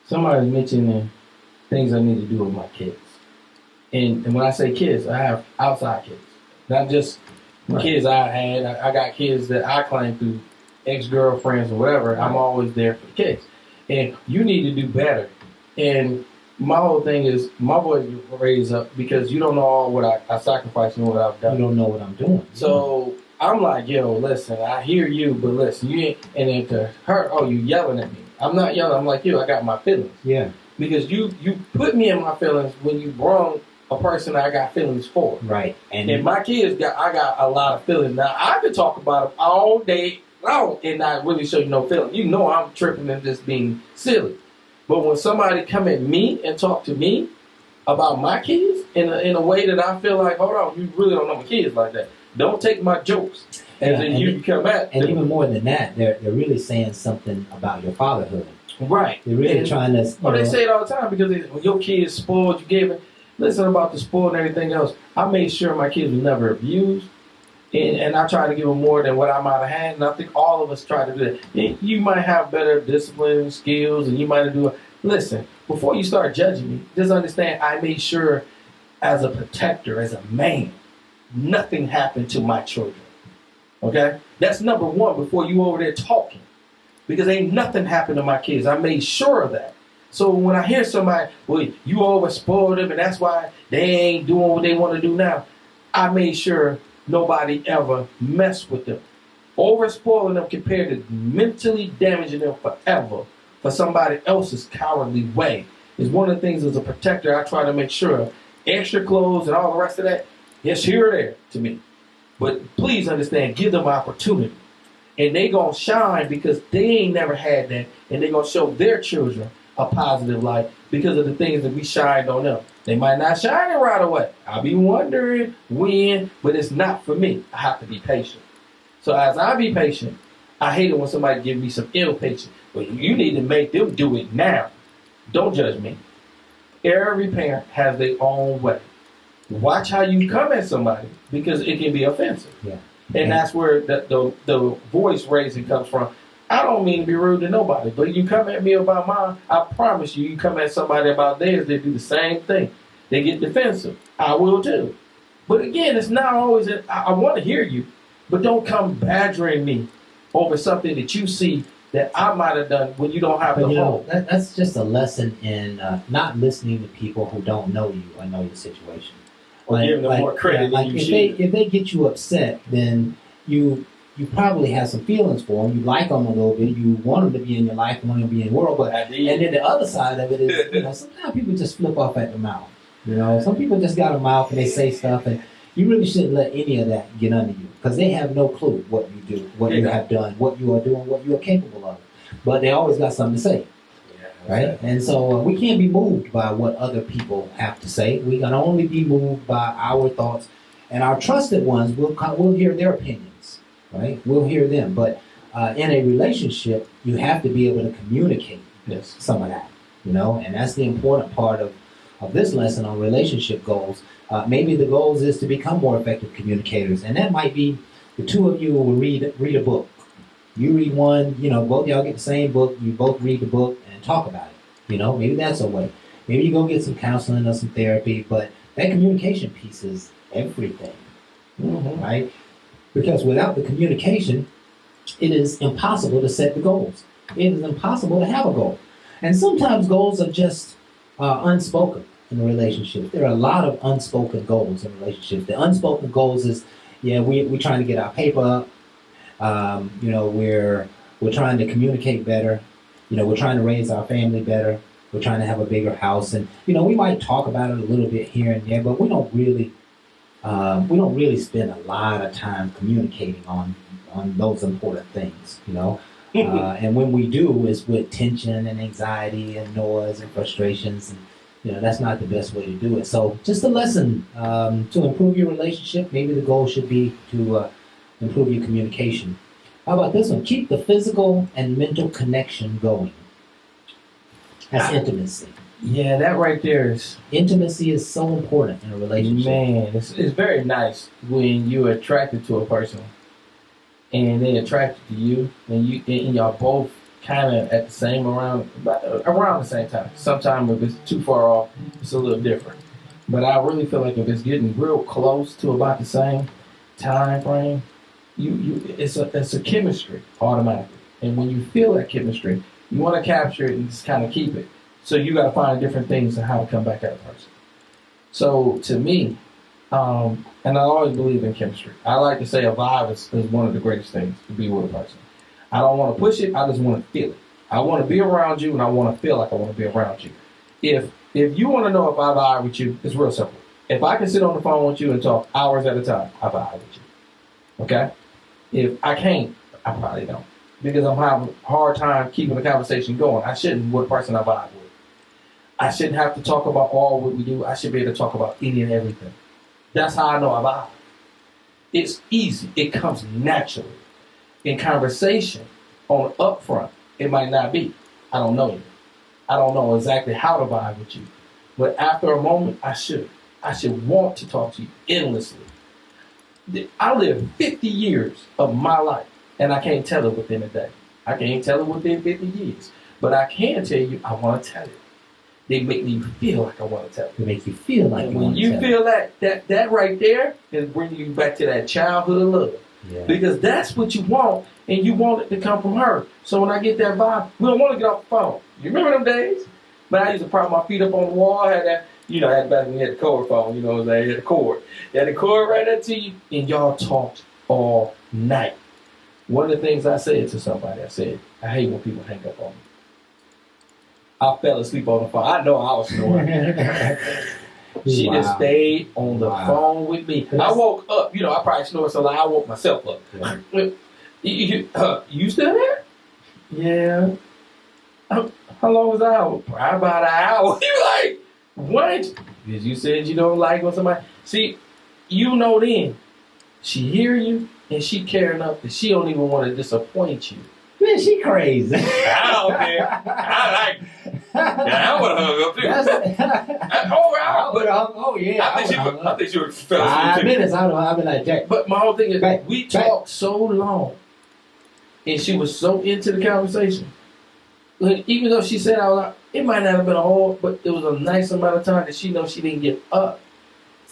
Somebody mentioning things I need to do with my kids, and when I say kids, I have outside kids, not just kids I had. I got kids that I claim through ex-girlfriends or whatever. Right. I'm always there for the kids, and you need to do better. And my whole thing is my boys raised up because you don't know all what I sacrificed and what I've done. You don't know what I'm doing. So I'm like, yo, listen, I hear you, but listen, you ain't, and then to her, oh, you yelling at me. I'm not yelling. I'm like, yo, I got my feelings. Yeah. Because you put me in my feelings when you brought a person I got feelings for. Right. And my kids I got a lot of feelings. Now, I could talk about them all day long and not really show you no feelings. You know I'm tripping and just being silly. But when somebody come at me and talk to me about my kids in a way that I feel like, hold on, you really don't know my kids like that. Don't take my jokes. And then you come at and even more than that, they're really saying something about your fatherhood. Right. They're really trying to. They say it all the time because when your kids spoiled, you gave it. Listen about the spoiled and everything else. I made sure my kids were never abused. And I try to give them more than what I might have had. And I think all of us try to do that. You might have better discipline skills and you might do it. Listen, before you start judging me, just understand I made sure as a protector, as a man, nothing happened to my children. Okay? That's number one before you over there talking. Because ain't nothing happened to my kids. I made sure of that. So when I hear somebody, well, you over spoiled them and that's why they ain't doing what they want to do now, I made sure nobody ever messed with them. Over spoiling them compared to mentally damaging them forever for somebody else's cowardly way is one of the things as a protector I try to make sure. Extra clothes and all the rest of that, yes, here or there to me. But please understand, give them opportunity. And they going to shine because they ain't never had that. And they going to show their children a positive light because of the things that we shined on them. They might not shine it right away. I'll be wondering when, but it's not for me. I have to be patient. So as I be patient, I hate it when somebody give me some ill patience. But you need to make them do it now. Don't judge me. Every parent has their own way. Watch how you come at somebody because it can be offensive. Yeah. And that's where the voice raising comes from. I don't mean to be rude to nobody, but you come at me about mine, I promise you, you come at somebody about theirs, they do the same thing. They get defensive. I will too. But again, it's not always, I want to hear you, but don't come badgering me over something that you see that I might have done when you don't have But the you know, home. that's just a lesson in not listening to people who don't know you or know your situation. Or giving them more credit than you should. If they get you upset, then you probably have some feelings for them. You like them a little bit. You want them to be in your life, want them to be in the world. But and then the other side of it is, sometimes people just flip off at the mouth. Some people just got a mouth and they say stuff, and you really shouldn't let any of that get under you because they have no clue what you do, what you have done, what you are doing, what you are capable of. But they always got something to say. Right? And so we can't be moved by what other people have to say. We can only be moved by our thoughts. And our trusted ones, we'll hear their opinions, right? We'll hear them. But in a relationship, you have to be able to communicate some of that, and that's the important part of this lesson on relationship goals. Maybe the goals is to become more effective communicators. And that might be the two of you will read a book. You read one, both y'all get the same book, you both read the book and talk about it. Maybe that's a way. Maybe you go get some counseling or some therapy, but that communication piece is everything, right? Because without the communication, it is impossible to set the goals. It is impossible to have a goal. And sometimes goals are just unspoken in a relationship. There are a lot of unspoken goals in relationships. The unspoken goals is, we're trying to get our paper up. We're trying to communicate better. We're trying to raise our family better. We're trying to have a bigger house, and we might talk about it a little bit here and there, but we don't really spend a lot of time communicating on those important things. And when we do, it's with tension and anxiety and noise and frustrations, and that's not the best way to do it. So, just a lesson to improve your relationship. Maybe the goal should be to improve your communication. How about this one? Keep the physical and mental connection going. That's intimacy. Yeah, that right there is... Intimacy is so important in a relationship. Man, it's very nice when you're attracted to a person and they attracted to you, and y'all both kind of at the same around the same time. Sometimes if it's too far off, it's a little different. But I really feel like if it's getting real close to about the same time frame, it's a chemistry automatically. And when you feel that chemistry, you want to capture it and just kind of keep it. So you got to find different things on how to come back at a person. So to me, and I always believe in chemistry. I like to say a vibe is one of the greatest things to be with a person. I don't want to push it. I just want to feel it. I want to be around you, and I want to feel like I want to be around you. If you want to know if I vibe with you, it's real simple. If I can sit on the phone with you and talk hours at a time, I vibe with you. Okay? If I can't, I probably don't. Because I'm having a hard time keeping the conversation going. I shouldn't with a person I vibe with. I shouldn't have to talk about all what we do. I should be able to talk about any and everything. That's how I know I vibe. It's easy. It comes naturally. In conversation, on upfront, it might not be. I don't know you. I don't know exactly how to vibe with you. But after a moment, I should. I should want to talk to you endlessly. I lived 50 years of my life, and I can't tell it within a day. I can't tell it within 50 years. But I can tell you, I want to tell it. They make me feel like I want to tell it. They make you feel like when you feel that right there, is bringing you back to that childhood love. Yeah. Because that's what you want, and you want it to come from her. So when I get that vibe, we don't want to get off the phone. You remember them days? But I used to prop my feet up on the wall. I had that, I had back when we had the cord phone, I had the cord. You had the cord right there to you, and y'all talked all night. One of the things I said to somebody, I said, I hate when people hang up on me. I fell asleep on the phone. I know I was snoring. She just stayed on the phone with me. I woke up, I probably snored so loud, I woke myself up. You still there? Yeah. How long was I out? Probably about an hour. You like, what? Because you said you don't like when somebody... See, then, she hear you and she care enough that she don't even want to disappoint you. Man, she crazy. I don't care. I like Yeah, I would have hung up too. I think she would fell asleep 5 too. minutes. I've been like Jack. But my whole thing is, Back, we back. talked so long, and she was so into the conversation. Like, even though she said out loud, it might not have been a whole, but it was a nice amount of time that she knows she didn't get up.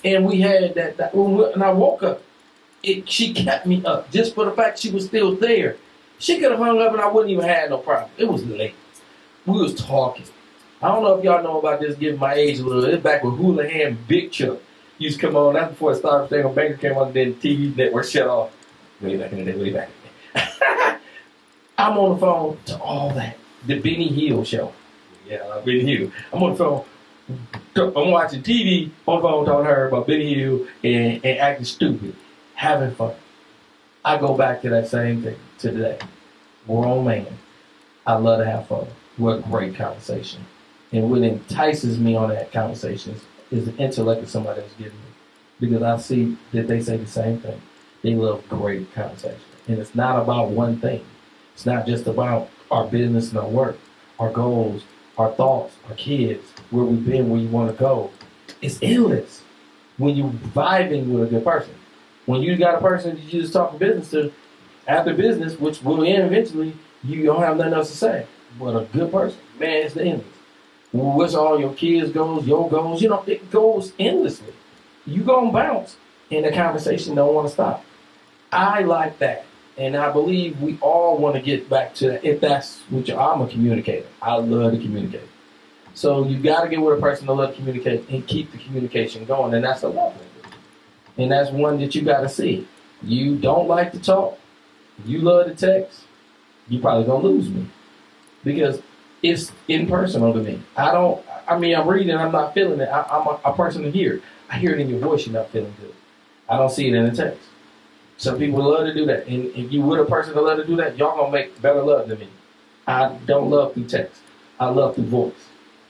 And we had that when I woke up, she kept me up just for the fact she was still there. She could have hung up and I wouldn't even have no problem. It was late. We was talking. I don't know if y'all know about this, giving my age a little. It's back with Houlihan Big Chuck used to come on. That's before Star Stable Banker came on, then TV network shut off. Way back in the day, way back in the day. I'm on the phone to all that. The Benny Hill show. Yeah, Benny Hill. I'm on the phone. I'm watching TV on the phone talking to her about Benny Hill and acting stupid, having fun. I go back to that same thing to today. Grown man. I love to have fun. What great conversation. And what entices me on that conversation is the intellect that somebody else giving me. Because I see that they say the same thing. They love great conversation. And it's not about one thing. It's not just about our business and our work, our goals, our thoughts, our kids, where we've been, where you want to go. It's endless when you're vibing with a good person. When you got a person that you just talking business to, after business, which will end eventually, you don't have nothing else to say. But a good person, man, it's the endless. What's all your kids' goals, your goals, it goes endlessly. You gonna bounce, and the conversation don't want to stop. I like that. And I believe we all want to get back to that. If that's what I'm a communicator. I love to communicate. So you got to get with a person that love to communicate and keep the communication going. And that's a love language. And that's one that you got to see. You don't like to talk. You love to text. You probably going to lose me. Because it's impersonal to me. I'm reading, I'm not feeling it. I'm a person to hear. I hear it in your voice, you're not feeling good. I don't see it in the text. Some people love to do that. And if you with a person that love to do that, y'all gonna make better love than me. I don't love through text. I love through voice.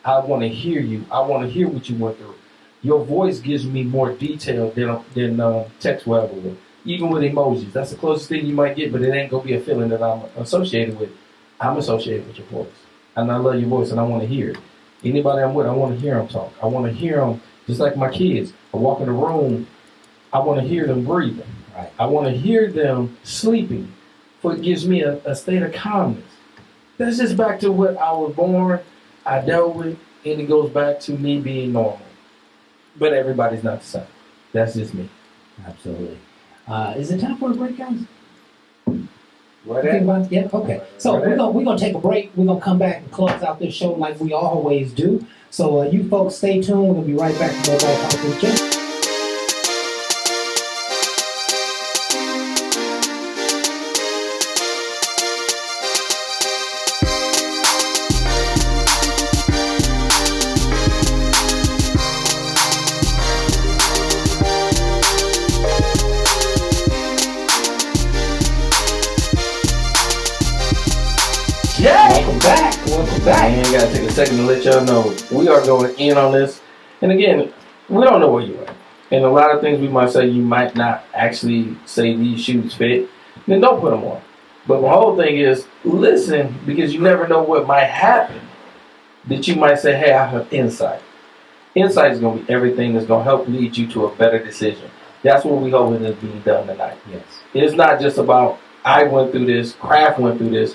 I want to hear you. I want to hear what you went through. Your voice gives me more detail than text will ever will. Even with emojis. That's the closest thing you might get, but it ain't gonna be a feeling that I'm associated with. I'm associated with your voice. And I love your voice and I want to hear it. Anybody I'm with, I want to hear them talk. I want to hear them, just like my kids. I walk in the room, I want to hear them breathing. Right. I want to hear them sleeping, for it gives me a state of calmness. That's just back to what I was born, I dealt with, and it goes back to me being normal. But everybody's not the same. That's just me. Absolutely. Is it time for a break, guys? Right. Yeah, okay. So we're gonna take a break. We're gonna come back and close out this show like we always do. So you folks stay tuned. We'll be right back to Mobile Talk with Jim. Welcome back. Man, gotta take a second to let y'all know we are going in on this. And again, we don't know where you're at. And a lot of things we might say you might not actually say these shoes fit. Then don't put them on. But the whole thing is listen, because you never know what might happen. That you might say, hey, I have insight. Insight is going to be everything that's going to help lead you to a better decision. That's what we hope is being done tonight. Yes. It's not just about I went through this, Kraft went through this.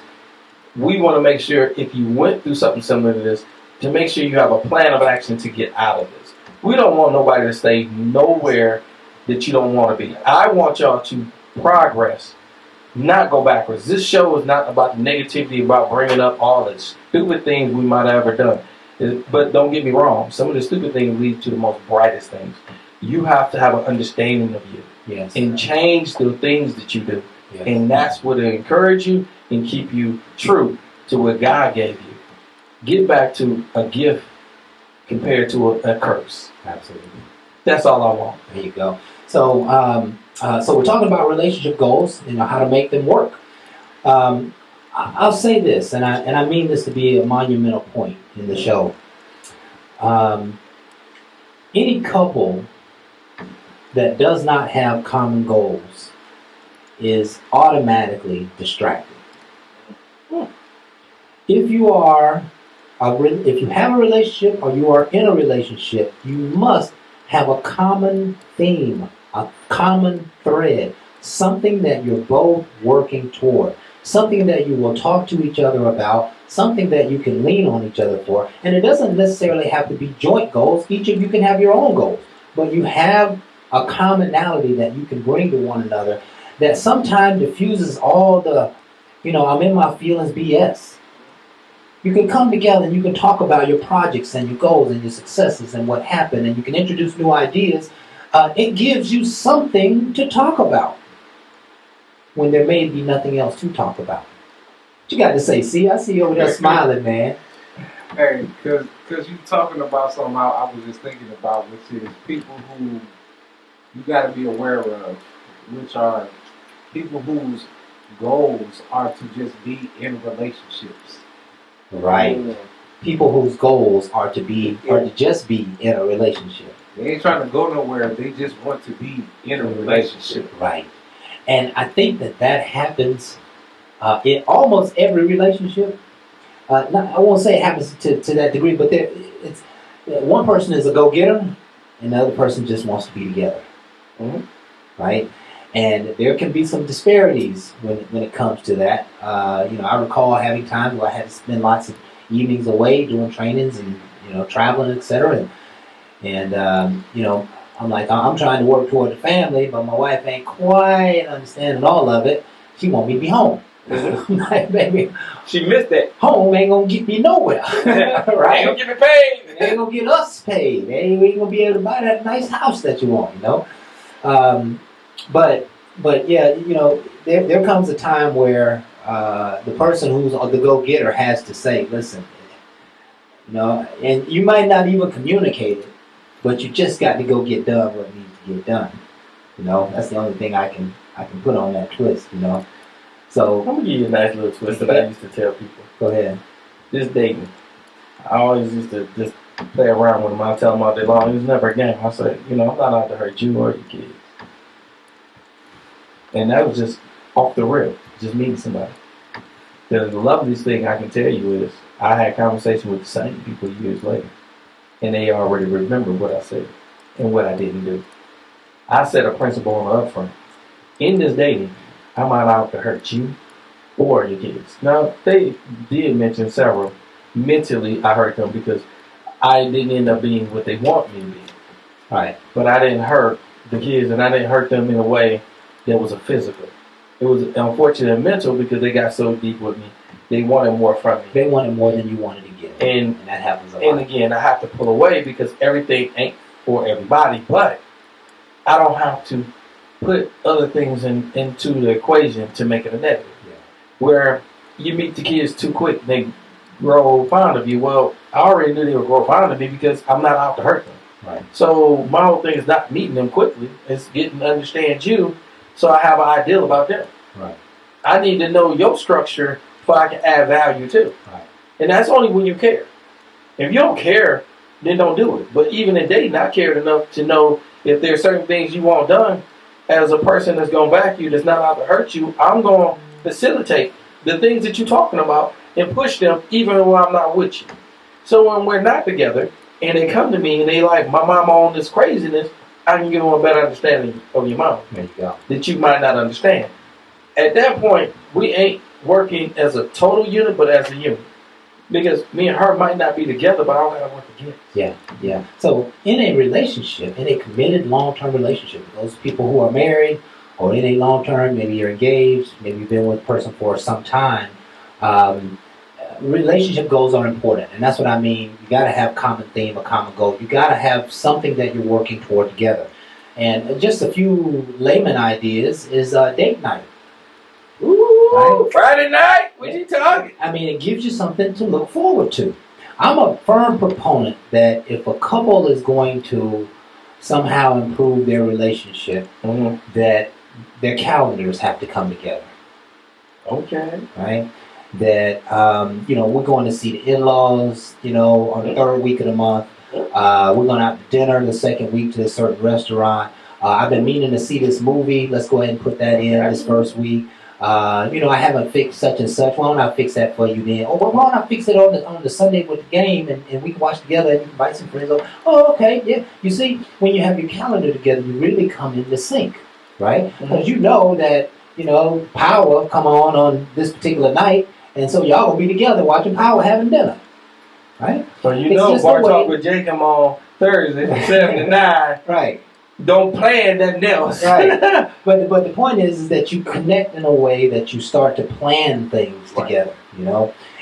We want to make sure if you went through something similar to this, to make sure you have a plan of action to get out of this. We don't want nobody to stay nowhere that you don't want to be. I want y'all to progress, not go backwards. This show is not about the negativity, about bringing up all the stupid things we might have ever done. But don't get me wrong, some of the stupid things lead to the most brightest things. You have to have an understanding of you. Yes. And change the things that you do. Yes. And that's what will encourage you and keep you true to what God gave you. Get back to a gift compared to a curse. Absolutely. That's all I want. There you go. So, so we're talking about relationship goals, how to make them work. I'll say this, and I mean this to be a monumental point in the show. Any couple that does not have common goals is automatically distracted. If you are if you have a relationship or you are in a relationship, you must have a common theme, a common thread, something that you're both working toward, something that you will talk to each other about, something that you can lean on each other for. And it doesn't necessarily have to be joint goals. Each of you can have your own goals, but you have a commonality that you can bring to one another that sometimes diffuses all the, I'm in my feelings BS. You can come together and you can talk about your projects and your goals and your successes and what happened, and you can introduce new ideas. It gives you something to talk about when there may be nothing else to talk about. What you got to say? See, I see you over there smiling, man. Hey, because you talking about something I was just thinking about, which is people who you got to be aware of, which are people whose goals are to just be in relationships. Right. People whose goals are to just be in a relationship. They ain't trying to go nowhere. They just want to be in a relationship. Right. And I think that happens in almost every relationship. I won't say it happens to that degree, but it's one person is a go-getter, and the other person just wants to be together. Mm-hmm. Right? And there can be some disparities when it comes to that. I recall having times where I had to spend lots of evenings away doing trainings and traveling, etc. And I'm like, I'm trying to work toward the family, but my wife ain't quite understanding all of it. She want me to be home. I'm like, baby, She missed that. home ain't gonna get me nowhere. Right? Ain't gonna get me paid. They ain't gonna get us paid. They ain't gonna be able to buy that nice house that you want, But yeah, there comes a time where the person who's the go-getter has to say, listen, and you might not even communicate it, but you just got to go get done what needs to get done. That's the only thing I can put on that twist. So I'm gonna give you a nice little twist that I used to tell people. go ahead. Just dating. I always used to just play around with them. I tell them all day long, it was never a game. I say, I'm not out to hurt you or your kids. And that was just off the rip, just meeting somebody. The loveliest thing I can tell you is I had conversation with the same people years later, and they already remember what I said and what I didn't do. I set a principle on the upfront. In this dating, I'm not out to hurt you or your kids. Now, they did mention several. Mentally, I hurt them because I didn't end up being what they want me to be. Right. But I didn't hurt the kids, and I didn't hurt them in a way that was a physical. It was unfortunate and mental because they got so deep with me. They wanted more from me. They wanted more than you wanted to get. And that happens a lot. And again, I have to pull away because everything ain't for everybody, but I don't have to put other things into the equation to make it a negative. Yeah. Where you meet the kids too quick, they grow fond of you. Well, I already knew they would grow fond of me because I'm not out to hurt them. Right. So my whole thing is not meeting them quickly. It's getting to understand you so I have an ideal about them. Right. I need to know your structure so I can add value too. Right. And that's only when you care. If you don't care, then don't do it. But even in dating, I cared enough to know if there's certain things you want done, as a person that's going to back you, that's not out to hurt you, I'm going to facilitate the things that you're talking about and push them even when I'm not with you. So when we're not together and they come to me and they like, my mama on this craziness, I can give them a better understanding of your mom. There you go. That you might not understand. At that point, we ain't working as a total unit, but as a unit. Because me and her might not be together, but I don't gotta work together. Yeah. So in a relationship, in a committed long-term relationship, those people who are married or in a long-term, maybe you're engaged, maybe you've been with a person for some time, relationship goals are important. And that's what I mean. You gotta have common theme, a common goal. You gotta have something that you're working toward together. And just a few layman ideas is date night. Ooh, Right? Friday night? What you talking? I mean, it gives you something to look forward to. I'm a firm proponent that if a couple is going to somehow improve their relationship, that their calendars have to come together. Okay. Right? That, we're going to see the in-laws, on the third week of the month. We're going out to dinner the second week to a certain restaurant. I've been meaning to see this movie. Let's go ahead and put that in this first week. I haven't fixed such and such. Why don't I fix that for you then? Oh, well, why don't I fix it on the Sunday with the game and we can watch together and you can invite some friends over. Oh, okay, yeah. You see, when you have your calendar together, you really come into sync, right? Because you know that, Power come on this particular night, and so y'all gonna be together watching Power having dinner, right? So Bar Talk with Jake come on Thursday from 7 to 9. Right. Don't plan nothing else. Right. But the point is that you connect in a way that you start to plan things together,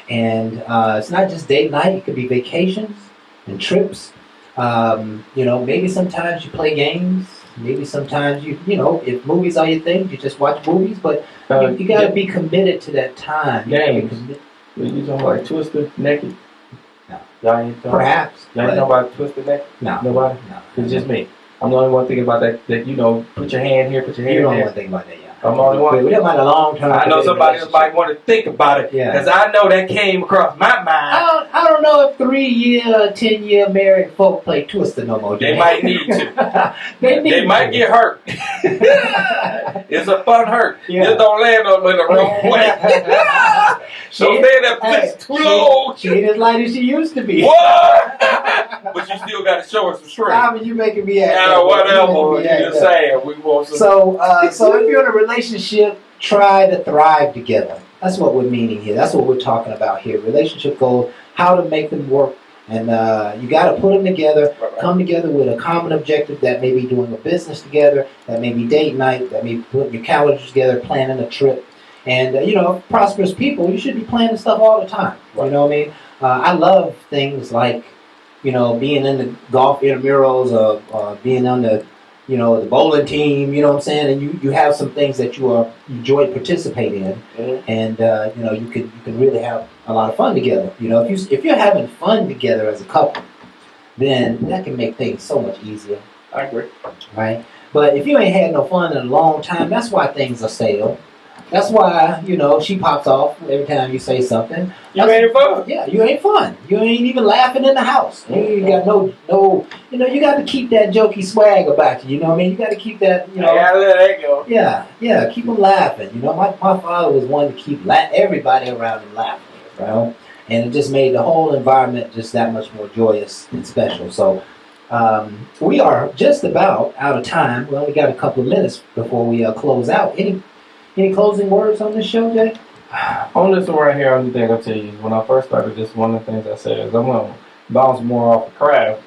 And it's not just date night. It could be vacations and trips. Maybe sometimes you play games. Maybe sometimes if movies are your thing, you just watch movies. But you got to be committed to that time. Games. You talking about Twister Naked? No. Y'all ain't talking. Perhaps. Y'all ain't know about Twister Naked? No. Nobody? No. It's just me. I'm the only one thinking about that. Put your hand here, put your hand You don't there. want to think about that, yeah. I'm the only one. We have had a long time. I know somebody else might want to think about it. Yeah. Because I know that came across my mind. I don't know if 3-year, 10-year married folk play Twister no more. They might need to. They might get hurt. It's a fun hurt. Yeah. Just don't land on me the wrong way. So stay that place too long. She ain't as light as she used to be. What? But you still got to show us some strength. I mean, you making me act. Yeah, whatever. You just saying. We want some. So if you're in a relationship, try to thrive together. That's what we're meaning here. That's what we're talking about here. Relationship goals, how to make them work. And you got to put them together, come together with a common objective. That may be doing a business together, that may be date night, that may be putting your calendars together, planning a trip. And, prosperous people, you should be planning stuff all the time. Right. You know what I mean? I love things like, being in the golf intramurals or being on the, the bowling team, you know what I'm saying? And you have some things that you enjoy participating in. Mm-hmm. And, you can really have a lot of fun together. If you're having fun together as a couple, then that can make things so much easier. I agree. Right? But if you ain't had no fun in a long time, that's why things are stale. That's why, she pops off every time you say something. You ain't fun. Yeah, you ain't fun. You ain't even laughing in the house. You ain't got no, you got to keep that jokey swag about you. You know what I mean? You got to keep that, I gotta let that go. Yeah, keep them laughing. My father was one to keep everybody around him laughing, right? And it just made the whole environment just that much more joyous and special. So we are just about out of time. We only got a couple of minutes before we close out. Any closing words on this show, Jay? On this one right here, only thing I'll tell you is when I first started this, one of the things I said is I'm going to bounce more off the craft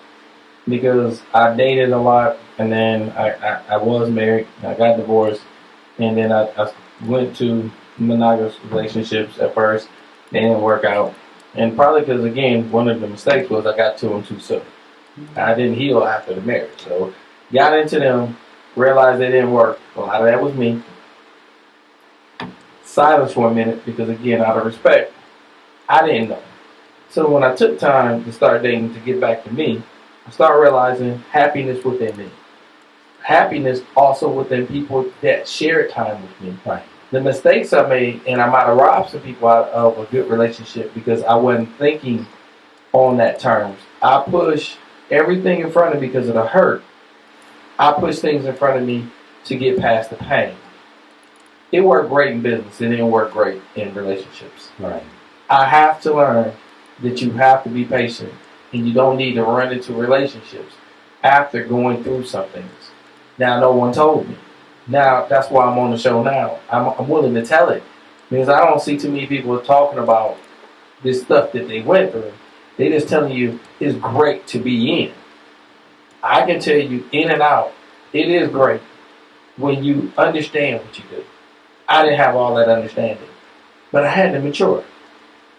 because I dated a lot and then I was married, I got divorced, and then I went to monogamous relationships at first. They didn't work out. And probably because, again, one of the mistakes was I got to them too soon. I didn't heal after the marriage. So got into them, realized they didn't work. A lot of that was me. Silence for a minute because, again, out of respect, I didn't know. So when I took time to start dating to get back to me, I started realizing happiness within me. Happiness also within people that shared time with me. Right. The mistakes I made, and I might have robbed some people out of a good relationship because I wasn't thinking on that terms. I push everything in front of me because of the hurt. I push things in front of me to get past the pain. It worked great in business. It didn't work great in relationships. Right. I have to learn that you have to be patient and you don't need to run into relationships after going through some things. Now, no one told me. Now, that's why I'm on the show now. I'm willing to tell it because I don't see too many people talking about this stuff that they went through. They just telling you it's great to be in. I can tell you in and out, it is great when you understand what you do. I didn't have all that understanding, but I had to mature.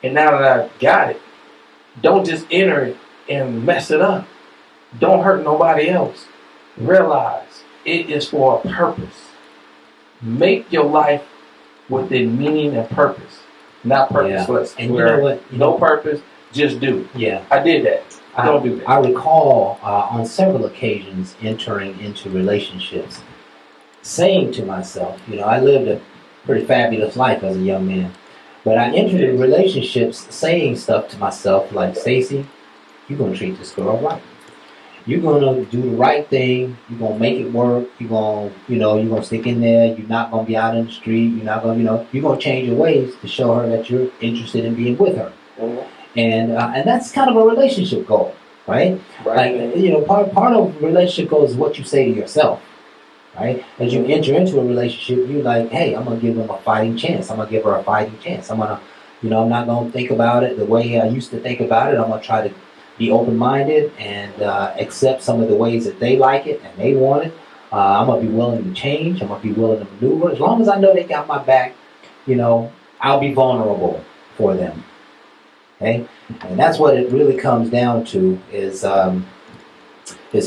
And now that I got it, don't just enter it and mess it up. Don't hurt nobody else. Realize it is for a purpose. Make your life within meaning and purpose, not purposeless. Yeah. And you know what? No purpose, just do. Yeah. I did that. Don't do that. I recall on several occasions entering into relationships, saying to myself, I lived a pretty fabulous life as a young man. But I entered in relationships saying stuff to myself like, Stacy, you're going to treat this girl right. you're gonna do the right thing. You're gonna make it work. You're gonna stick in there. You're not gonna be out in the street. You're not gonna, you're gonna change your ways to show her that you're interested in being with her. And that's kind of a relationship goal, right? Like, part of relationship goals is what you say to yourself, right? As you enter into a relationship, you're like, hey, I'm gonna give him a fighting chance. I'm gonna give her a fighting chance. I'm gonna, I'm not gonna think about it the way I used to think about it. I'm gonna try to be open-minded and accept some of the ways that they like it and they want it. I'm gonna be willing to change. I'm gonna be willing to maneuver. As long as I know they got my back, I'll be vulnerable for them. Okay, and that's what it really comes down to is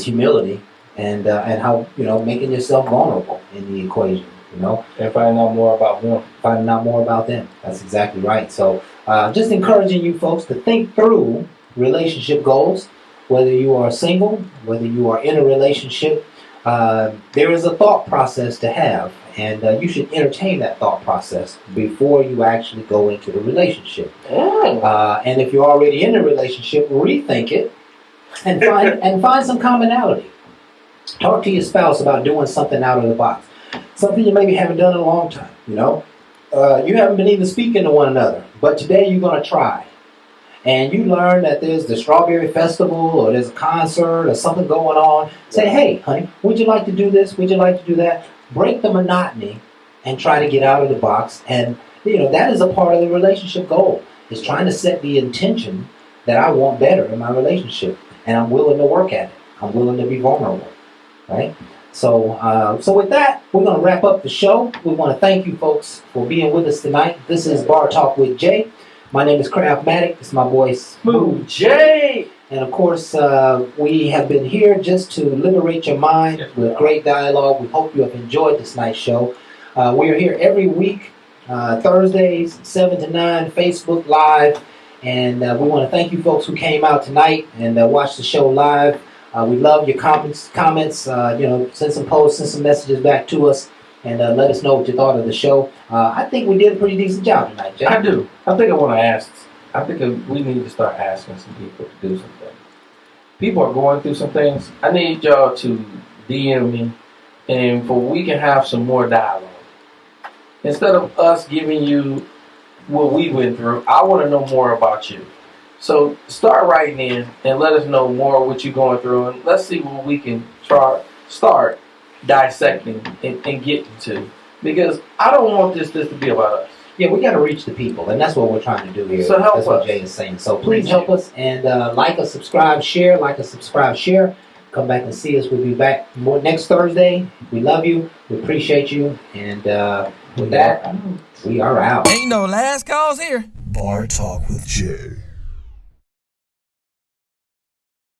humility and how making yourself vulnerable in the equation. And finding out more about them. Finding out more about them. That's exactly right. So just encouraging you folks to think through relationship goals, whether you are single, whether you are in a relationship. There is a thought process to have, and you should entertain that thought process before you actually go into the relationship. And if you're already in a relationship, rethink it and find some commonality. Talk to your spouse about doing something out of the box, something you maybe haven't done in a long time. You haven't been even speaking to one another, but today you're going to try. And you learn that there's the Strawberry Festival or there's a concert or something going on. Say, hey, honey, would you like to do this? Would you like to do that? Break the monotony and try to get out of the box. And, that is a part of the relationship goal, is trying to set the intention that I want better in my relationship. And I'm willing to work at it. I'm willing to be vulnerable, right? So with that, we're going to wrap up the show. We want to thank you folks for being with us tonight. This is Bar Talk with Jay. My name is Craftmatic. This is my boy Smooth J. And of course, we have been here just to liberate your mind with great dialogue. We hope you have enjoyed this night's show. We are here every week, Thursdays, 7 to 9, Facebook Live. And we want to thank you folks who came out tonight and watched the show live. We love your comments. Send some posts, send some messages back to us. And let us know what you thought of the show. I think we did a pretty decent job tonight, Jay. I do. I think I want to ask. I think we need to start asking some people to do some things. People are going through some things. I need y'all to DM me, and we can have some more dialogue. Instead of us giving you what we went through, I want to know more about you. So start writing in and let us know more what you're going through, and let's see what we can start dissecting and getting to, because I don't want this to be about us. Yeah, we got to reach the people, and that's what we're trying to do here. So help that's what us. Jay is saying. So please help us and like us, subscribe, share. Come back and see us. We'll be back more next Thursday. We love you. We appreciate you. And with that, we are out. Ain't no last calls here. Bar Talk with Jay.